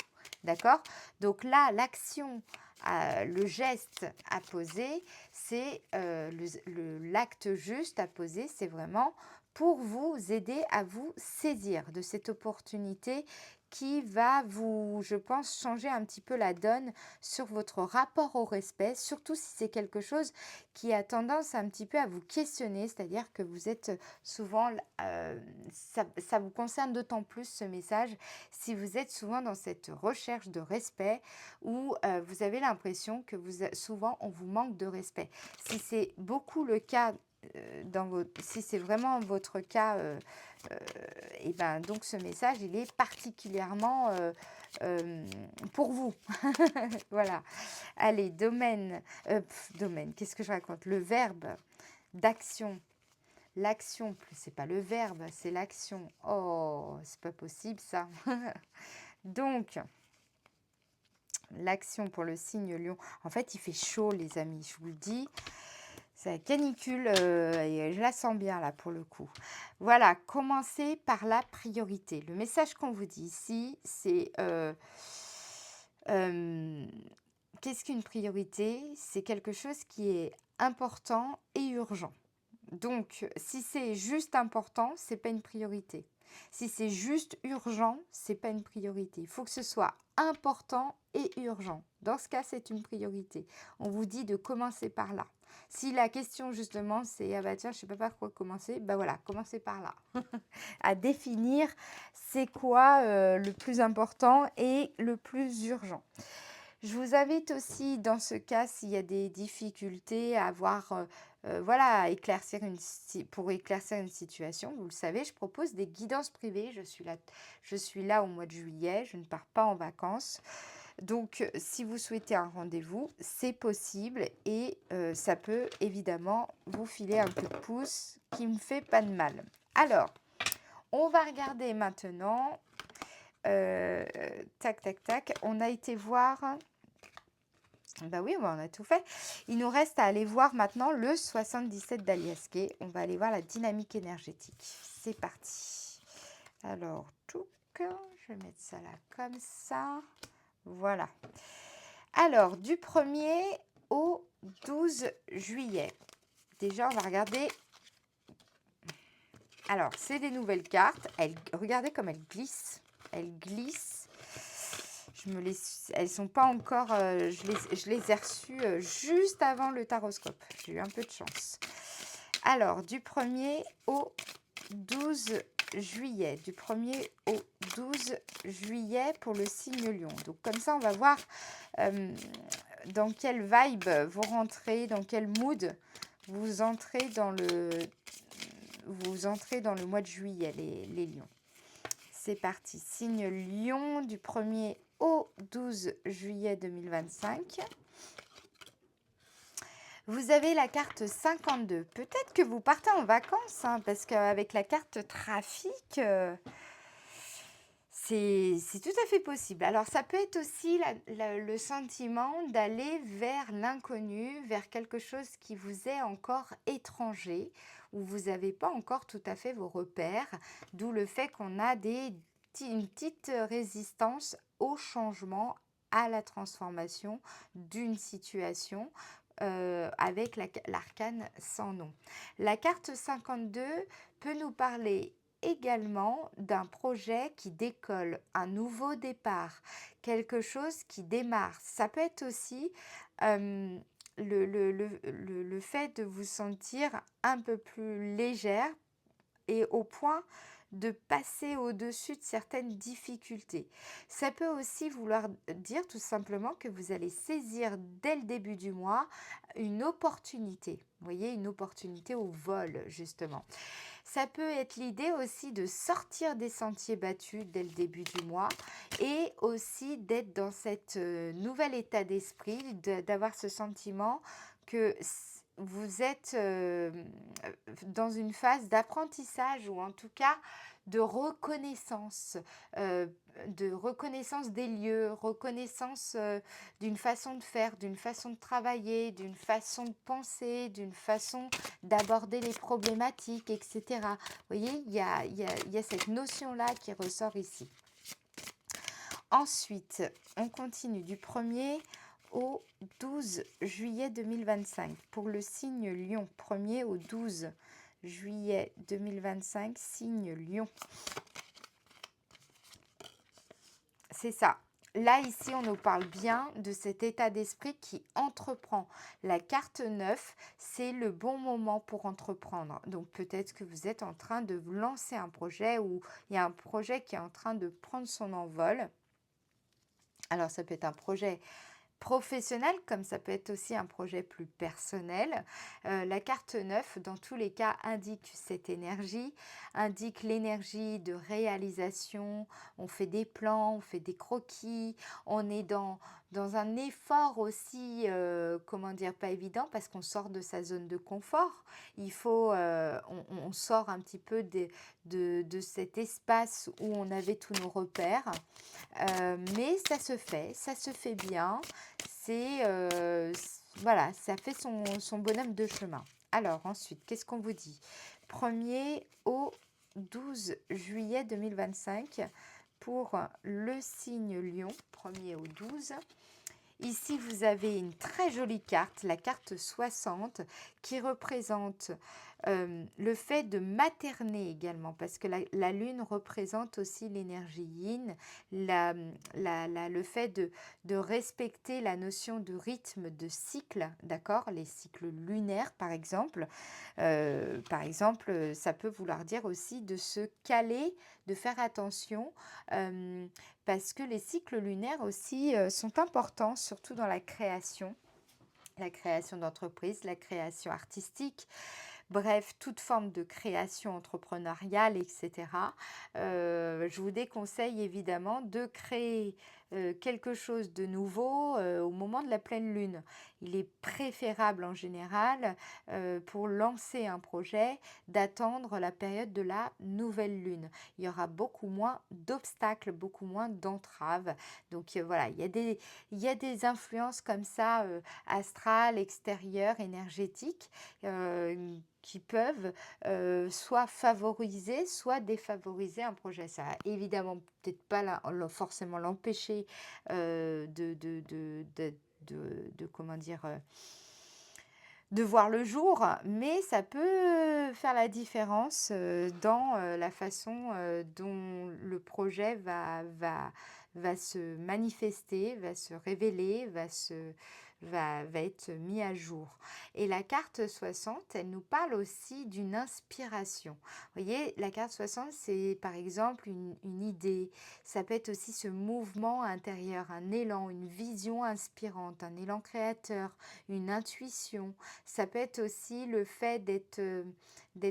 D'accord? Donc là, l'action, le geste à poser, c'est l'acte juste à poser, c'est vraiment pour vous aider à vous saisir de cette opportunité qui va vous, je pense, changer un petit peu la donne sur votre rapport au respect, surtout si c'est quelque chose qui a tendance un petit peu à vous questionner, c'est-à-dire que vous êtes souvent, ça vous concerne d'autant plus ce message, si vous êtes souvent dans cette recherche de respect où vous avez l'impression que souvent on vous manque de respect. Si c'est beaucoup le cas, si c'est vraiment votre cas, et ben donc ce message il est particulièrement pour vous. Voilà. Allez, domaine, qu'est-ce que je raconte? Le verbe d'action. L'action, c'est pas le verbe, c'est l'action. Oh, c'est pas possible ça. Donc, l'action pour le signe Lion. En fait, il fait chaud, les amis, je vous le dis. C'est la canicule et je la sens bien là pour le coup. Voilà, commencez par la priorité. Le message qu'on vous dit ici, c'est qu'est-ce qu'une priorité? C'est quelque chose qui est important et urgent. Donc, si c'est juste important, c'est pas une priorité. Si c'est juste urgent, c'est pas une priorité. Il faut que ce soit important et urgent. Dans ce cas, c'est une priorité. On vous dit de commencer par là. Si la question justement c'est ah bah tiens je sais pas par quoi commencer, bah voilà, commencez par là. À définir c'est quoi le plus important et le plus urgent. Je vous invite aussi, dans ce cas, s'il y a des difficultés à avoir, voilà, pour éclaircir une situation, vous le savez, je propose des guidances privées. Je suis là au mois de juillet, je ne pars pas en vacances. Donc, si vous souhaitez un rendez-vous, c'est possible et ça peut évidemment vous filer un coup de pouce qui ne fait pas de mal. Alors, on va regarder maintenant. Tac, tac, tac. On a été voir. Bah oui, on a tout fait. Il nous reste à aller voir maintenant le 77 d'Aliaské. On va aller voir la dynamique énergétique. C'est parti. Alors, je vais mettre ça là comme ça. Voilà. Alors, du 1er au 12 juillet. Déjà, on va regarder. Alors, c'est des nouvelles cartes. Regardez comme elles glissent. Elles glissent. Elles sont pas encore. Je les ai reçues juste avant le taroscope. J'ai eu un peu de chance. Alors, du 1er au 12 juillet. Du 1er au 12 juillet pour le signe Lion. Donc, comme ça, on va voir dans quelle vibe vous rentrez, dans quel mood vous entrez dans le mois de juillet, les lions. C'est parti. Signe Lion du 1er au 12 juillet 2025. Vous avez la carte 52. Peut-être que vous partez en vacances, hein, parce qu'avec la carte trafic, c'est tout à fait possible. Alors, ça peut être aussi le sentiment d'aller vers l'inconnu, vers quelque chose qui vous est encore étranger, où vous n'avez pas encore tout à fait vos repères, d'où le fait qu'on a une petite résistance au changement, à la transformation d'une situation avec l'arcane sans nom. La carte 52 peut nous parler également d'un projet qui décolle, un nouveau départ, quelque chose qui démarre. Ça peut être aussi le fait de vous sentir un peu plus légère et au point de passer au-dessus de certaines difficultés. Ça peut aussi vouloir dire tout simplement que vous allez saisir dès le début du mois une opportunité. Vous voyez, une opportunité au vol, justement. Ça peut être l'idée aussi de sortir des sentiers battus dès le début du mois et aussi d'être dans cet nouvel état d'esprit, d'avoir ce sentiment que vous êtes dans une phase d'apprentissage ou en tout cas de reconnaissance, euh, des lieux, reconnaissance d'une façon de faire, d'une façon de travailler, d'une façon de penser, d'une façon d'aborder les problématiques, etc. Vous voyez, il y a cette notion-là qui ressort ici. Ensuite, on continue du 1er au 12 juillet 2025 pour le signe Lion. 1er au 12 juillet 2025, signe Lion. C'est ça. Là, ici, on nous parle bien de cet état d'esprit qui entreprend. La carte 9, c'est le bon moment pour entreprendre. Donc, peut-être que vous êtes en train de lancer un projet ou il y a un projet qui est en train de prendre son envol. Alors, ça peut être un projet professionnel, comme ça peut être aussi un projet plus personnel. La carte 9, dans tous les cas, indique cette énergie, indique l'énergie de réalisation. On fait des plans, on fait des croquis, on est dans un effort aussi, comment dire, pas évident, parce qu'on sort de sa zone de confort. Il faut, on sort un petit peu de cet espace où on avait tous nos repères. Mais ça se fait bien. Voilà, ça fait son bonhomme de chemin. Alors ensuite, qu'est-ce qu'on vous dit? 1er au 12 juillet 2025 pour le signe Lion, 1er au 12. Ici, vous avez une très jolie carte, la carte 60, qui représente le fait de materner également, parce que la lune représente aussi l'énergie yin, le fait de respecter la notion de rythme, de cycle, d'accord? Les cycles lunaires, par exemple. Ça peut vouloir dire aussi de se caler, de faire attention. Parce que les cycles lunaires aussi sont importants, surtout dans la création d'entreprise, la création artistique, bref, toute forme de création entrepreneuriale, etc. Je vous déconseille évidemment de créer quelque chose de nouveau au moment de la pleine lune. Il est préférable en général pour lancer un projet d'attendre la période de la nouvelle lune. Il y aura beaucoup moins d'obstacles, beaucoup moins d'entraves. Donc voilà, il y a des influences comme ça astrales, extérieures, énergétiques qui peuvent soit favoriser, soit défavoriser un projet. Ça va évidemment peut-être pas forcément l'empêcher comment dire, de voir le jour, mais ça peut faire la différence, dans, la façon, dont le projet va se manifester, va se révéler, va être mis à jour. Et la carte 60, elle nous parle aussi d'une inspiration. Vous voyez, la carte 60, c'est par exemple une idée. Ça peut être aussi ce mouvement intérieur, un élan, une vision inspirante, un élan créateur, une intuition. Ça peut être aussi le fait d'être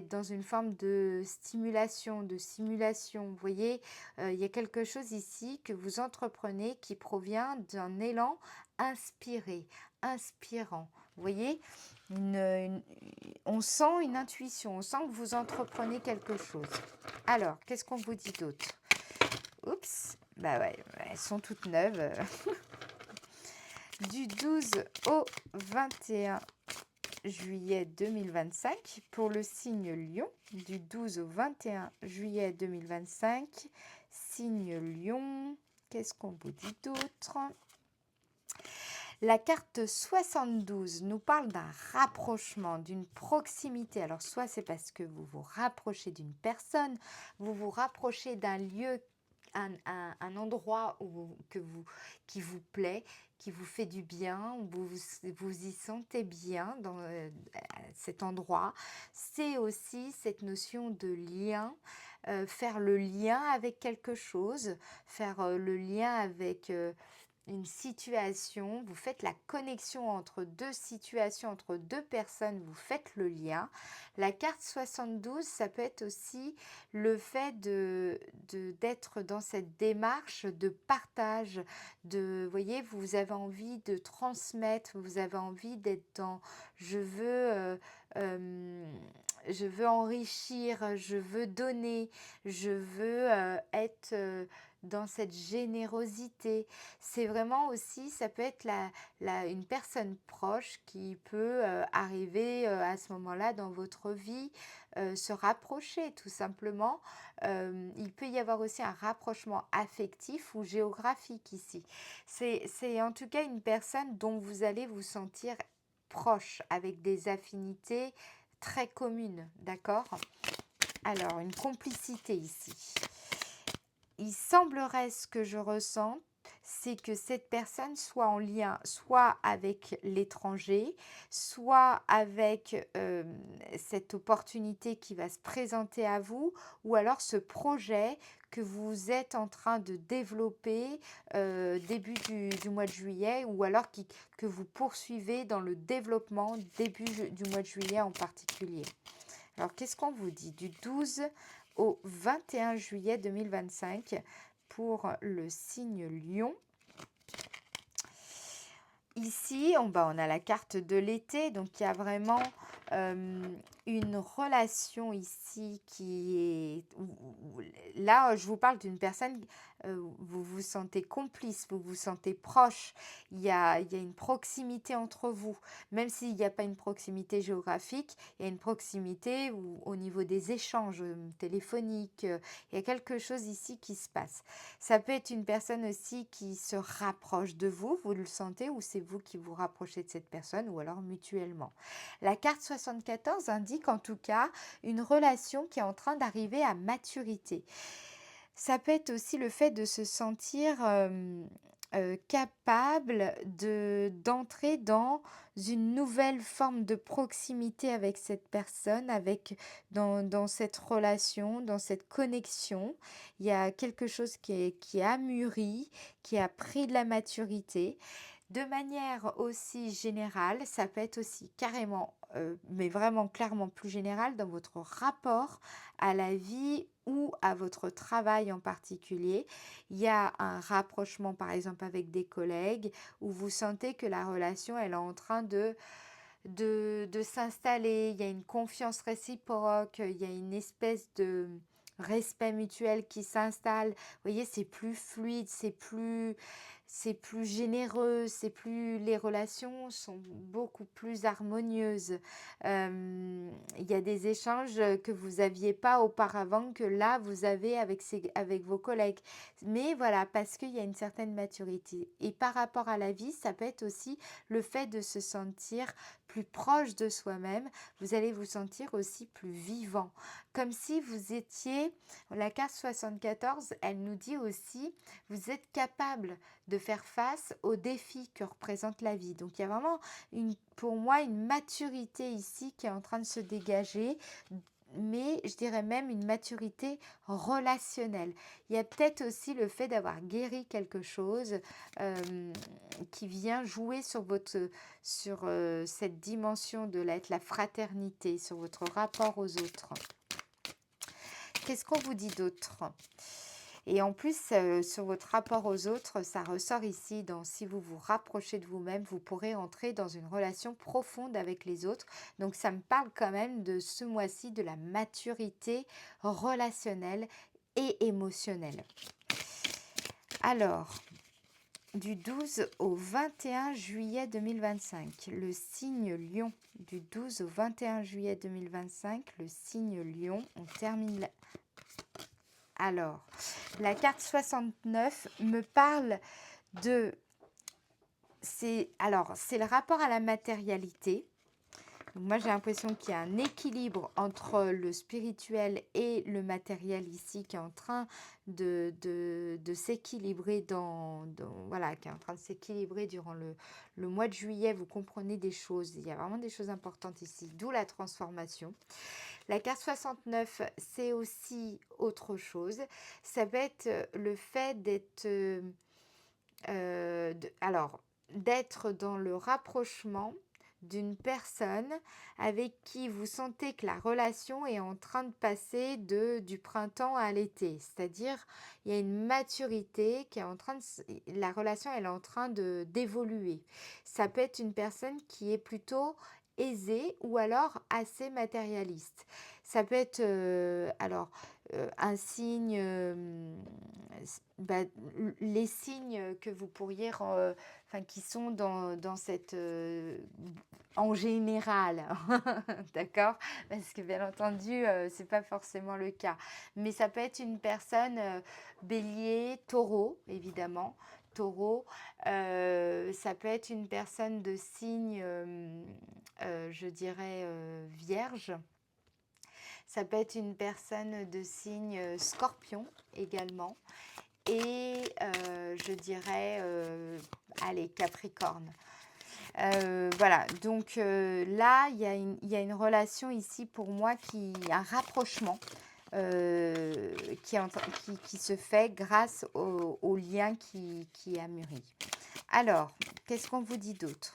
dans une forme de stimulation, de simulation. Vous voyez, il y a quelque chose ici que vous entreprenez qui provient d'un élan inspiré, inspirant. Vous voyez, on sent une intuition, on sent que vous entreprenez quelque chose. Alors, qu'est-ce qu'on vous dit d'autre? Oups, bah ouais, elles sont toutes neuves. Du 12 au 21 juillet 2025 pour le signe Lion, du 12 au 21 juillet 2025, signe Lion. Qu'est-ce qu'on vous dit d'autre? La carte 72 nous parle d'un rapprochement, d'une proximité. Alors soit c'est parce que vous vous rapprochez d'une personne, vous vous rapprochez d'un lieu, un endroit qui vous plaît, qui vous fait du bien, vous y sentez bien dans cet endroit. C'est aussi cette notion de lien, faire le lien avec quelque chose, faire le lien avec une situation, vous faites la connexion entre deux situations, entre deux personnes, vous faites le lien. La carte 72, ça peut être aussi le fait d'être dans cette démarche de partage, vous voyez, vous avez envie de transmettre, vous avez envie d'être dans euh, je veux enrichir, je veux donner, je veux être dans cette générosité. C'est vraiment aussi, ça peut être une personne proche qui peut arriver à ce moment-là dans votre vie, se rapprocher tout simplement. Il peut y avoir aussi un rapprochement affectif ou géographique ici. C'est en tout cas une personne dont vous allez vous sentir proche, avec des affinités très communes, d'accord? Alors, une complicité ici. Il semblerait, ce que je ressens, c'est que cette personne soit en lien soit avec l'étranger, soit avec cette opportunité qui va se présenter à vous, ou alors ce projet que vous êtes en train de développer début du mois de juillet, ou alors que vous poursuivez dans le développement début du mois de juillet en particulier. Alors, qu'est-ce qu'on vous dit du 12 au 21 juillet 2025 pour le signe Lion? Ici, on a la carte de l'été, donc il y a vraiment une relation ici qui est... Là, je vous parle d'une personne, vous vous sentez complice, vous vous sentez proche, il y a une proximité entre vous, même s'il n'y a pas une proximité géographique, il y a une proximité au niveau des échanges téléphoniques, il y a quelque chose ici qui se passe. Ça peut être une personne aussi qui se rapproche de vous, vous le sentez, ou c'est vous qui vous rapprochez de cette personne, ou alors mutuellement. La carte 74 indique en tout cas une relation qui est en train d'arriver à maturité. Ça peut être aussi le fait de se sentir capable d'entrer dans une nouvelle forme de proximité avec cette personne, dans cette relation, dans cette connexion. Il y a quelque chose qui a mûri, qui a pris de la maturité. De manière aussi générale, ça peut être aussi carrément, mais vraiment clairement plus général dans votre rapport à la vie ou à votre travail en particulier. Il y a un rapprochement par exemple avec des collègues où vous sentez que la relation elle est en train de s'installer, il y a une confiance réciproque, il y a une espèce de respect mutuel qui s'installe. Vous voyez, c'est plus fluide, c'est plus généreux, les relations sont beaucoup plus harmonieuses. Il y a des échanges que vous aviez pas auparavant, que là vous avez avec vos collègues. Mais voilà, parce qu'il y a une certaine maturité. Et par rapport à la vie, ça peut être aussi le fait de se sentir plus proche de soi-même. Vous allez vous sentir aussi plus vivant. Comme si vous étiez, la carte 74, elle nous dit aussi, vous êtes capable de faire face aux défis que représente la vie. Donc il y a vraiment pour moi une maturité ici qui est en train de se dégager, mais je dirais même une maturité relationnelle. Il y a peut-être aussi le fait d'avoir guéri quelque chose euh, qui vient jouer sur cette dimension de l'être, la fraternité, sur votre rapport aux autres. Qu'est-ce qu'on vous dit d'autre? Et en plus, sur votre rapport aux autres, ça ressort ici si vous vous rapprochez de vous-même, vous pourrez entrer dans une relation profonde avec les autres. Donc ça me parle quand même de ce mois-ci de la maturité relationnelle et émotionnelle. Alors, du 12 au 21 juillet 2025, le signe Lion. Du 12 au 21 juillet 2025, le signe Lion. On termine Alors, la carte 69 me parle de... c'est le rapport à la matérialité. Donc moi, j'ai l'impression qu'il y a un équilibre entre le spirituel et le matériel ici qui est en train de s'équilibrer voilà, qui est en train de s'équilibrer durant le mois de juillet. Vous comprenez des choses. Il y a vraiment des choses importantes ici, d'où la transformation. La carte 69, c'est aussi autre chose. Ça va être le fait d'être dans le rapprochement d'une personne avec qui vous sentez que la relation est en train de passer du printemps à l'été. C'est-à-dire, il y a une maturité qui est la relation elle est en train d'évoluer. Ça peut être une personne qui est plutôt aisée ou alors assez matérialiste. Ça peut être un signe, les signes que vous pourriez, qui sont dans cette, en général, d'accord? Parce que bien entendu, c'est pas forcément le cas. Mais ça peut être une personne bélier, taureau, évidemment. Taureau, ça peut être une personne de signe, je dirais, vierge. Ça peut être une personne de signe scorpion également. Et je dirais, allez, Capricorne. Voilà, donc là, il y a une relation ici pour moi, un rapprochement qui se fait grâce au lien qui a mûri. Alors, qu'est-ce qu'on vous dit d'autre?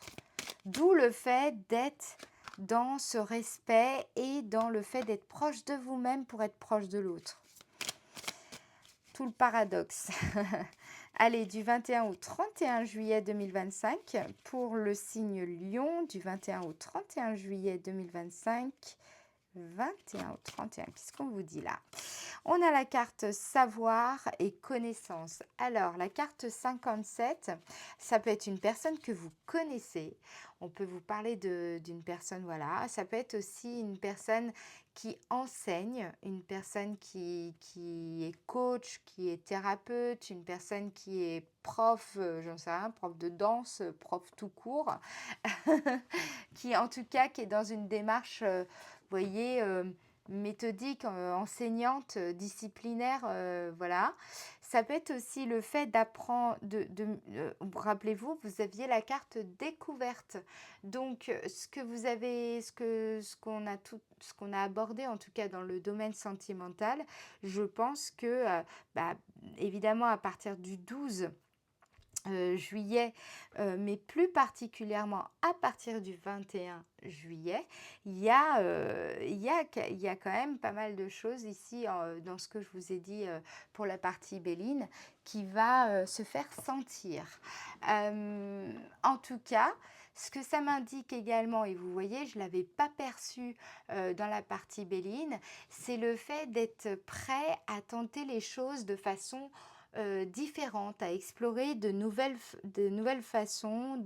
D'où le fait d'être dans ce respect et dans le fait d'être proche de vous-même pour être proche de l'autre. Tout le paradoxe. Allez, du 21 au 31 juillet 2025 pour le signe Lion, du 21 au 31 juillet 2025. 21 au 31, qu'est-ce qu'on vous dit là? On a la carte savoir et connaissance. Alors, la carte 57, ça peut être une personne que vous connaissez. On peut vous parler d'une personne, voilà. Ça peut être aussi une personne qui enseigne, une personne qui est coach, qui est thérapeute, une personne qui est prof, j'en sais rien, prof de danse, prof tout court, qui en tout cas qui est dans une démarche, vous voyez, méthodique, enseignante, disciplinaire, voilà. Ça peut être aussi le fait d'apprendre, rappelez-vous, vous aviez la carte découverte. Donc, ce qu'on a abordé, en tout cas dans le domaine sentimental, je pense que, évidemment, à partir du 12 juillet, mais plus particulièrement à partir du 21 juillet, il y a quand même pas mal de choses ici dans ce que je vous ai dit pour la partie Béline qui va se faire sentir. En tout cas, ce que ça m'indique également, et vous voyez, je ne l'avais pas perçu dans la partie Béline, c'est le fait d'être prêt à tenter les choses de façon différentes, à explorer de nouvelles façons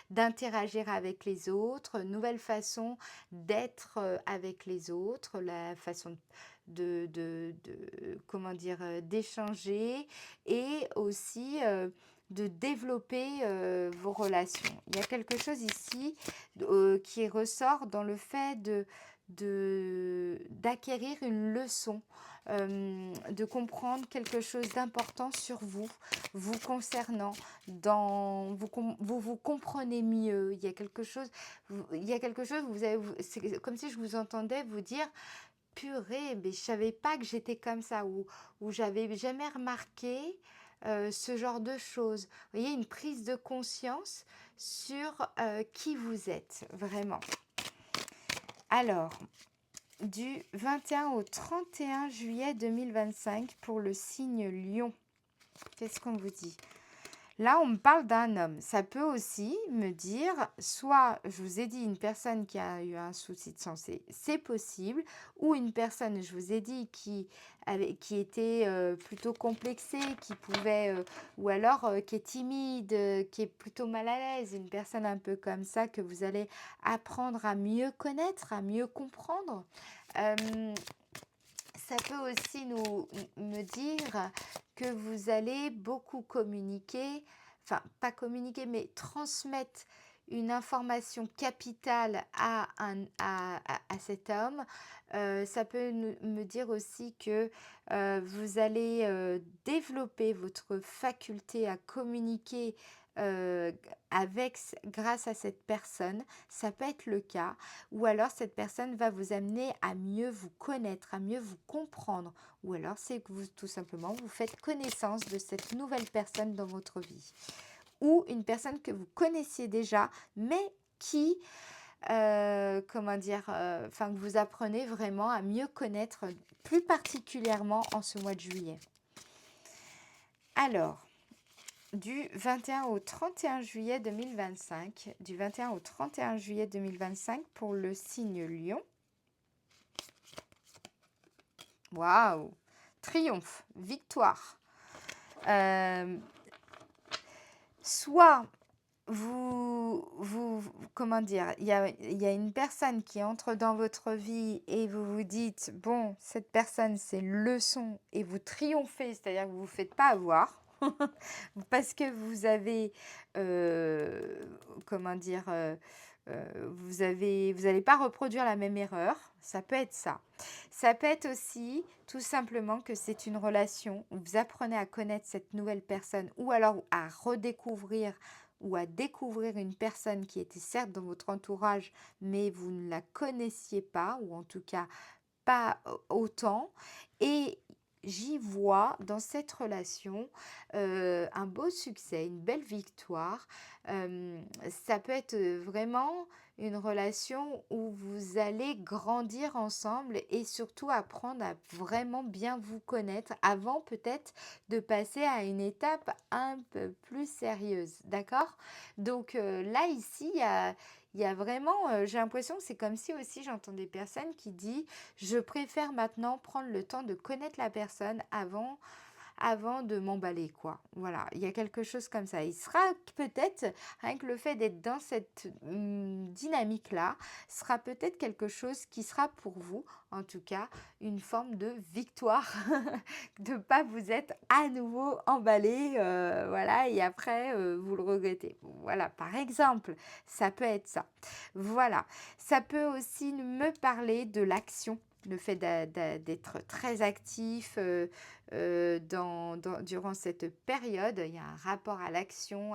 d'interagir avec les autres, nouvelles façons d'être avec les autres, la façon comment dire, d'échanger et aussi de développer vos relations. Il y a quelque chose ici qui ressort dans le fait d'acquérir une leçon, de comprendre quelque chose d'important sur vous, vous concernant, vous vous comprenez mieux. Il y a quelque chose, c'est comme si je vous entendais vous dire, purée, mais je savais pas que j'étais comme ça, ou j'avais jamais remarqué ce genre de choses. Vous voyez, une prise de conscience sur qui vous êtes, vraiment. Alors, du 21 au 31 juillet 2025 pour le signe Lion, qu'est-ce qu'on vous dit? Là, on me parle d'un homme. Ça peut aussi me dire, soit, je vous ai dit, une personne qui a eu un souci de santé, c'est possible, ou une personne, je vous ai dit, qui était plutôt complexée, qui pouvait, ou alors qui est timide, qui est plutôt mal à l'aise, une personne un peu comme ça que vous allez apprendre à mieux connaître, à mieux comprendre. Euh, Ça peut aussi me dire que vous allez beaucoup communiquer, enfin pas communiquer, mais transmettre une information capitale à cet homme. Ça peut me dire aussi que vous allez développer votre faculté à communiquer euh, grâce à cette personne. Ça peut être le cas. Ou alors cette personne va vous amener à mieux vous connaître, à mieux vous comprendre. Ou alors c'est que vous, tout simplement, vous faites connaissance de cette nouvelle personne dans votre vie. Ou une personne que vous connaissiez déjà, mais qui, comment dire, enfin que vous apprenez vraiment à mieux connaître, plus particulièrement en ce mois de juillet. Alors, du 21 au 31 juillet 2025, du 21 au 31 juillet 2025 pour le signe Lion. Waouh! Triomphe, victoire. Soit comment dire, il y a une personne qui entre dans votre vie et vous vous dites, bon, cette personne, c'est une leçon et vous triomphez, c'est-à-dire que vous ne vous faites pas avoir. Parce que vous avez, comment dire, vous n'allez pas reproduire la même erreur. Ça peut être ça. Ça peut être aussi tout simplement que c'est une relation où vous apprenez à connaître cette nouvelle personne ou alors à redécouvrir ou à découvrir une personne qui était certes dans votre entourage, mais vous ne la connaissiez pas, ou en tout cas pas autant. Et j'y vois dans cette relation un beau succès, une belle victoire. Ça peut être vraiment une relation où vous allez grandir ensemble et surtout apprendre à vraiment bien vous connaître avant peut-être de passer à une étape un peu plus sérieuse. D'accord? Donc là, ici, il y a vraiment, j'ai l'impression que c'est comme si aussi j'entends des personnes qui disent, je préfère maintenant prendre le temps de connaître la personne avant de m'emballer, quoi. Voilà, il y a quelque chose comme ça. Il sera peut-être, rien que le fait d'être dans cette dynamique-là, sera peut-être quelque chose qui sera pour vous, en tout cas, une forme de victoire, de pas vous être à nouveau emballé, voilà, et après, vous le regrettez. Voilà, par exemple, ça peut être ça. Voilà, ça peut aussi me parler de l'action. Le fait d'être très actif, durant cette période. Il y a un rapport à l'action,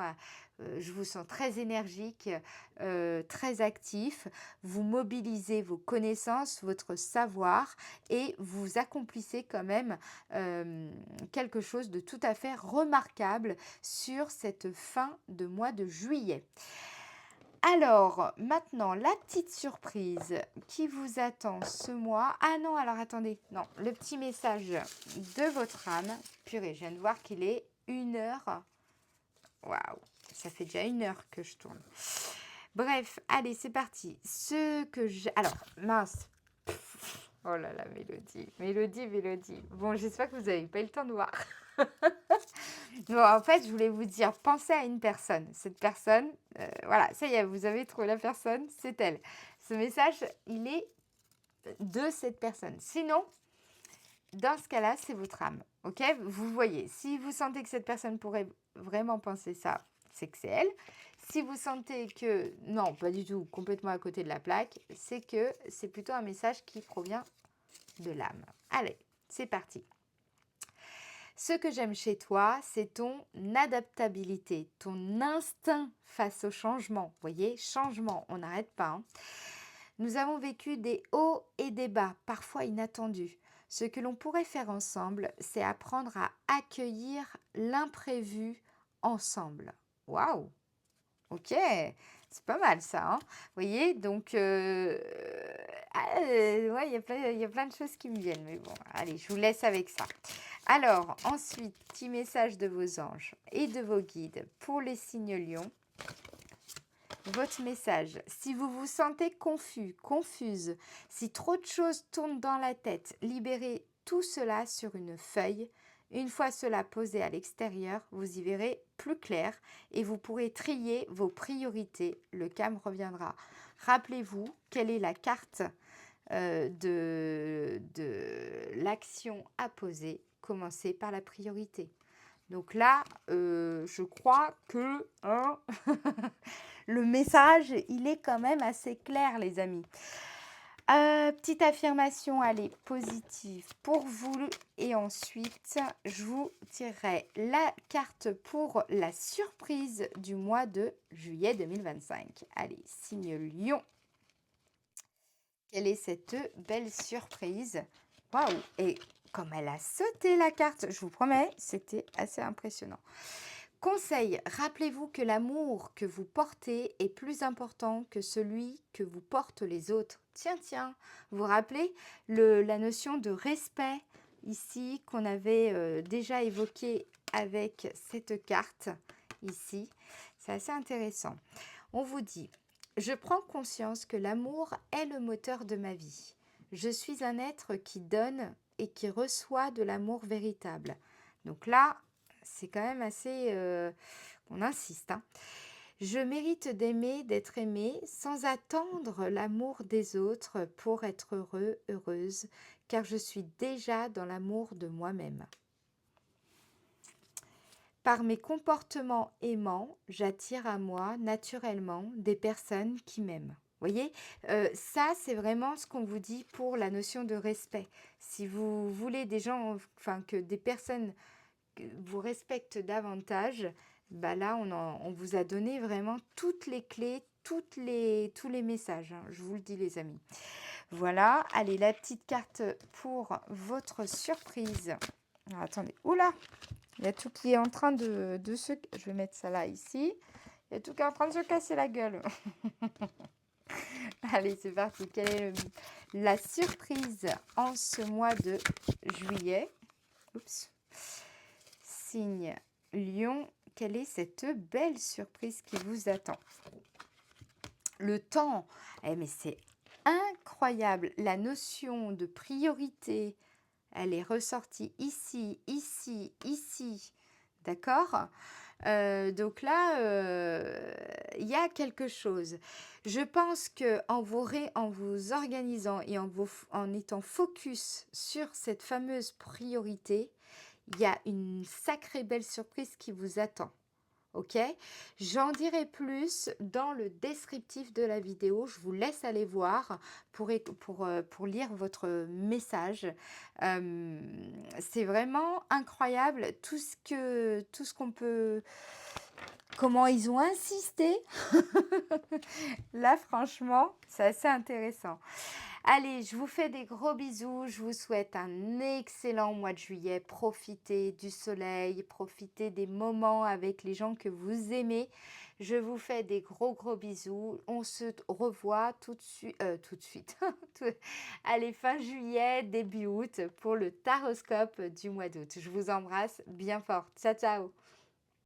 je vous sens très énergique, très actif. Vous mobilisez vos connaissances, votre savoir et vous accomplissez quand même quelque chose de tout à fait remarquable sur cette fin de mois de juillet. Alors, maintenant, la petite surprise qui vous attend ce mois. Ah non, alors attendez, non, le petit message de votre âme. Purée, je viens de voir qu'il est 1h. Waouh, ça fait déjà 1h que je tourne. Bref, allez, c'est parti. Alors, mince. Oh là là, Mélodie. Bon, j'espère que vous n'avez pas eu le temps de voir. Bon, en fait, je voulais vous dire, pensez à une personne. Cette personne, voilà, ça y est, vous avez trouvé la personne, c'est elle. Ce message, il est de cette personne. Sinon, dans ce cas-là, c'est votre âme. OK? Vous voyez, si vous sentez que cette personne pourrait vraiment penser ça, c'est que c'est elle. Si vous sentez que non, pas du tout, complètement à côté de la plaque, c'est que c'est plutôt un message qui provient de l'âme. Allez, c'est parti. Ce que j'aime chez toi, c'est ton adaptabilité, ton instinct face au changement. Vous voyez, changement, on n'arrête pas, hein. Nous avons vécu des hauts et des bas, parfois inattendus. Ce que l'on pourrait faire ensemble, c'est apprendre à accueillir l'imprévu ensemble. Waouh! OK, c'est pas mal ça, hein. Vous voyez? Donc, ouais, il y a plein de choses qui me viennent, mais bon, allez, je vous laisse avec ça. Alors, ensuite, petit message de vos anges et de vos guides pour les signes lions. Votre message, si vous vous sentez confus, confuse, si trop de choses tournent dans la tête, libérez tout cela sur une feuille. Une fois cela posé à l'extérieur, vous y verrez plus clair et vous pourrez trier vos priorités. Le calme reviendra. Rappelez-vous quelle est la carte de l'action à poser. Commencez par la priorité. Donc là, je crois que hein, le message, il est quand même assez clair, les amis. Petite affirmation, allez, positive pour vous. Et ensuite, je vous tirerai la carte pour la surprise du mois de juillet 2025. Allez, signe Lion. Quelle est cette belle surprise? Waouh! Et comme elle a sauté la carte, je vous promets, c'était assez impressionnant. Conseil, rappelez-vous que l'amour que vous portez est plus important que celui que vous portent les autres. Tiens, tiens, vous vous rappelez la notion de respect ici qu'on avait déjà évoqué avec cette carte ici. C'est assez intéressant. On vous dit, je prends conscience que l'amour est le moteur de ma vie. Je suis un être qui donne et qui reçoit de l'amour véritable. Donc là, c'est quand même assez... on insiste, hein. Je mérite d'aimer, d'être aimée, sans attendre l'amour des autres pour être heureux, heureuse, car je suis déjà dans l'amour de moi-même. Par mes comportements aimants, j'attire à moi naturellement des personnes qui m'aiment. Vous voyez, ça, c'est vraiment ce qu'on vous dit pour la notion de respect. Si vous voulez des gens, enfin que des personnes vous respectent davantage, bah là, on vous a donné vraiment toutes les clés, tous les messages, hein, je vous le dis, les amis. Voilà, allez, la petite carte pour votre surprise. Alors, attendez, oula! Il y a tout qui est en train de se... Je vais mettre ça là, ici. Il y a tout qui est en train de se casser la gueule. Allez, c'est parti. Quelle est la surprise en ce mois de juillet? Oups. Signe Lion, quelle est cette belle surprise qui vous attend? Le temps, mais c'est incroyable. La notion de priorité, elle est ressortie ici, ici, ici. D'accord? Donc là, il y a quelque chose. Je pense qu'en en vous organisant et en étant focus sur cette fameuse priorité, il y a une sacrée belle surprise qui vous attend. OK? J'en dirai plus dans le descriptif de la vidéo. Je vous laisse aller voir pour lire votre message. C'est vraiment incroyable tout ce qu'on peut... Comment ils ont insisté. Là, franchement, c'est assez intéressant. Allez, je vous fais des gros bisous. Je vous souhaite un excellent mois de juillet. Profitez du soleil, profitez des moments avec les gens que vous aimez. Je vous fais des gros bisous. On se revoit tout de suite. Allez, fin juillet, début août pour le taroscope du mois d'août. Je vous embrasse bien fort. Ciao, ciao.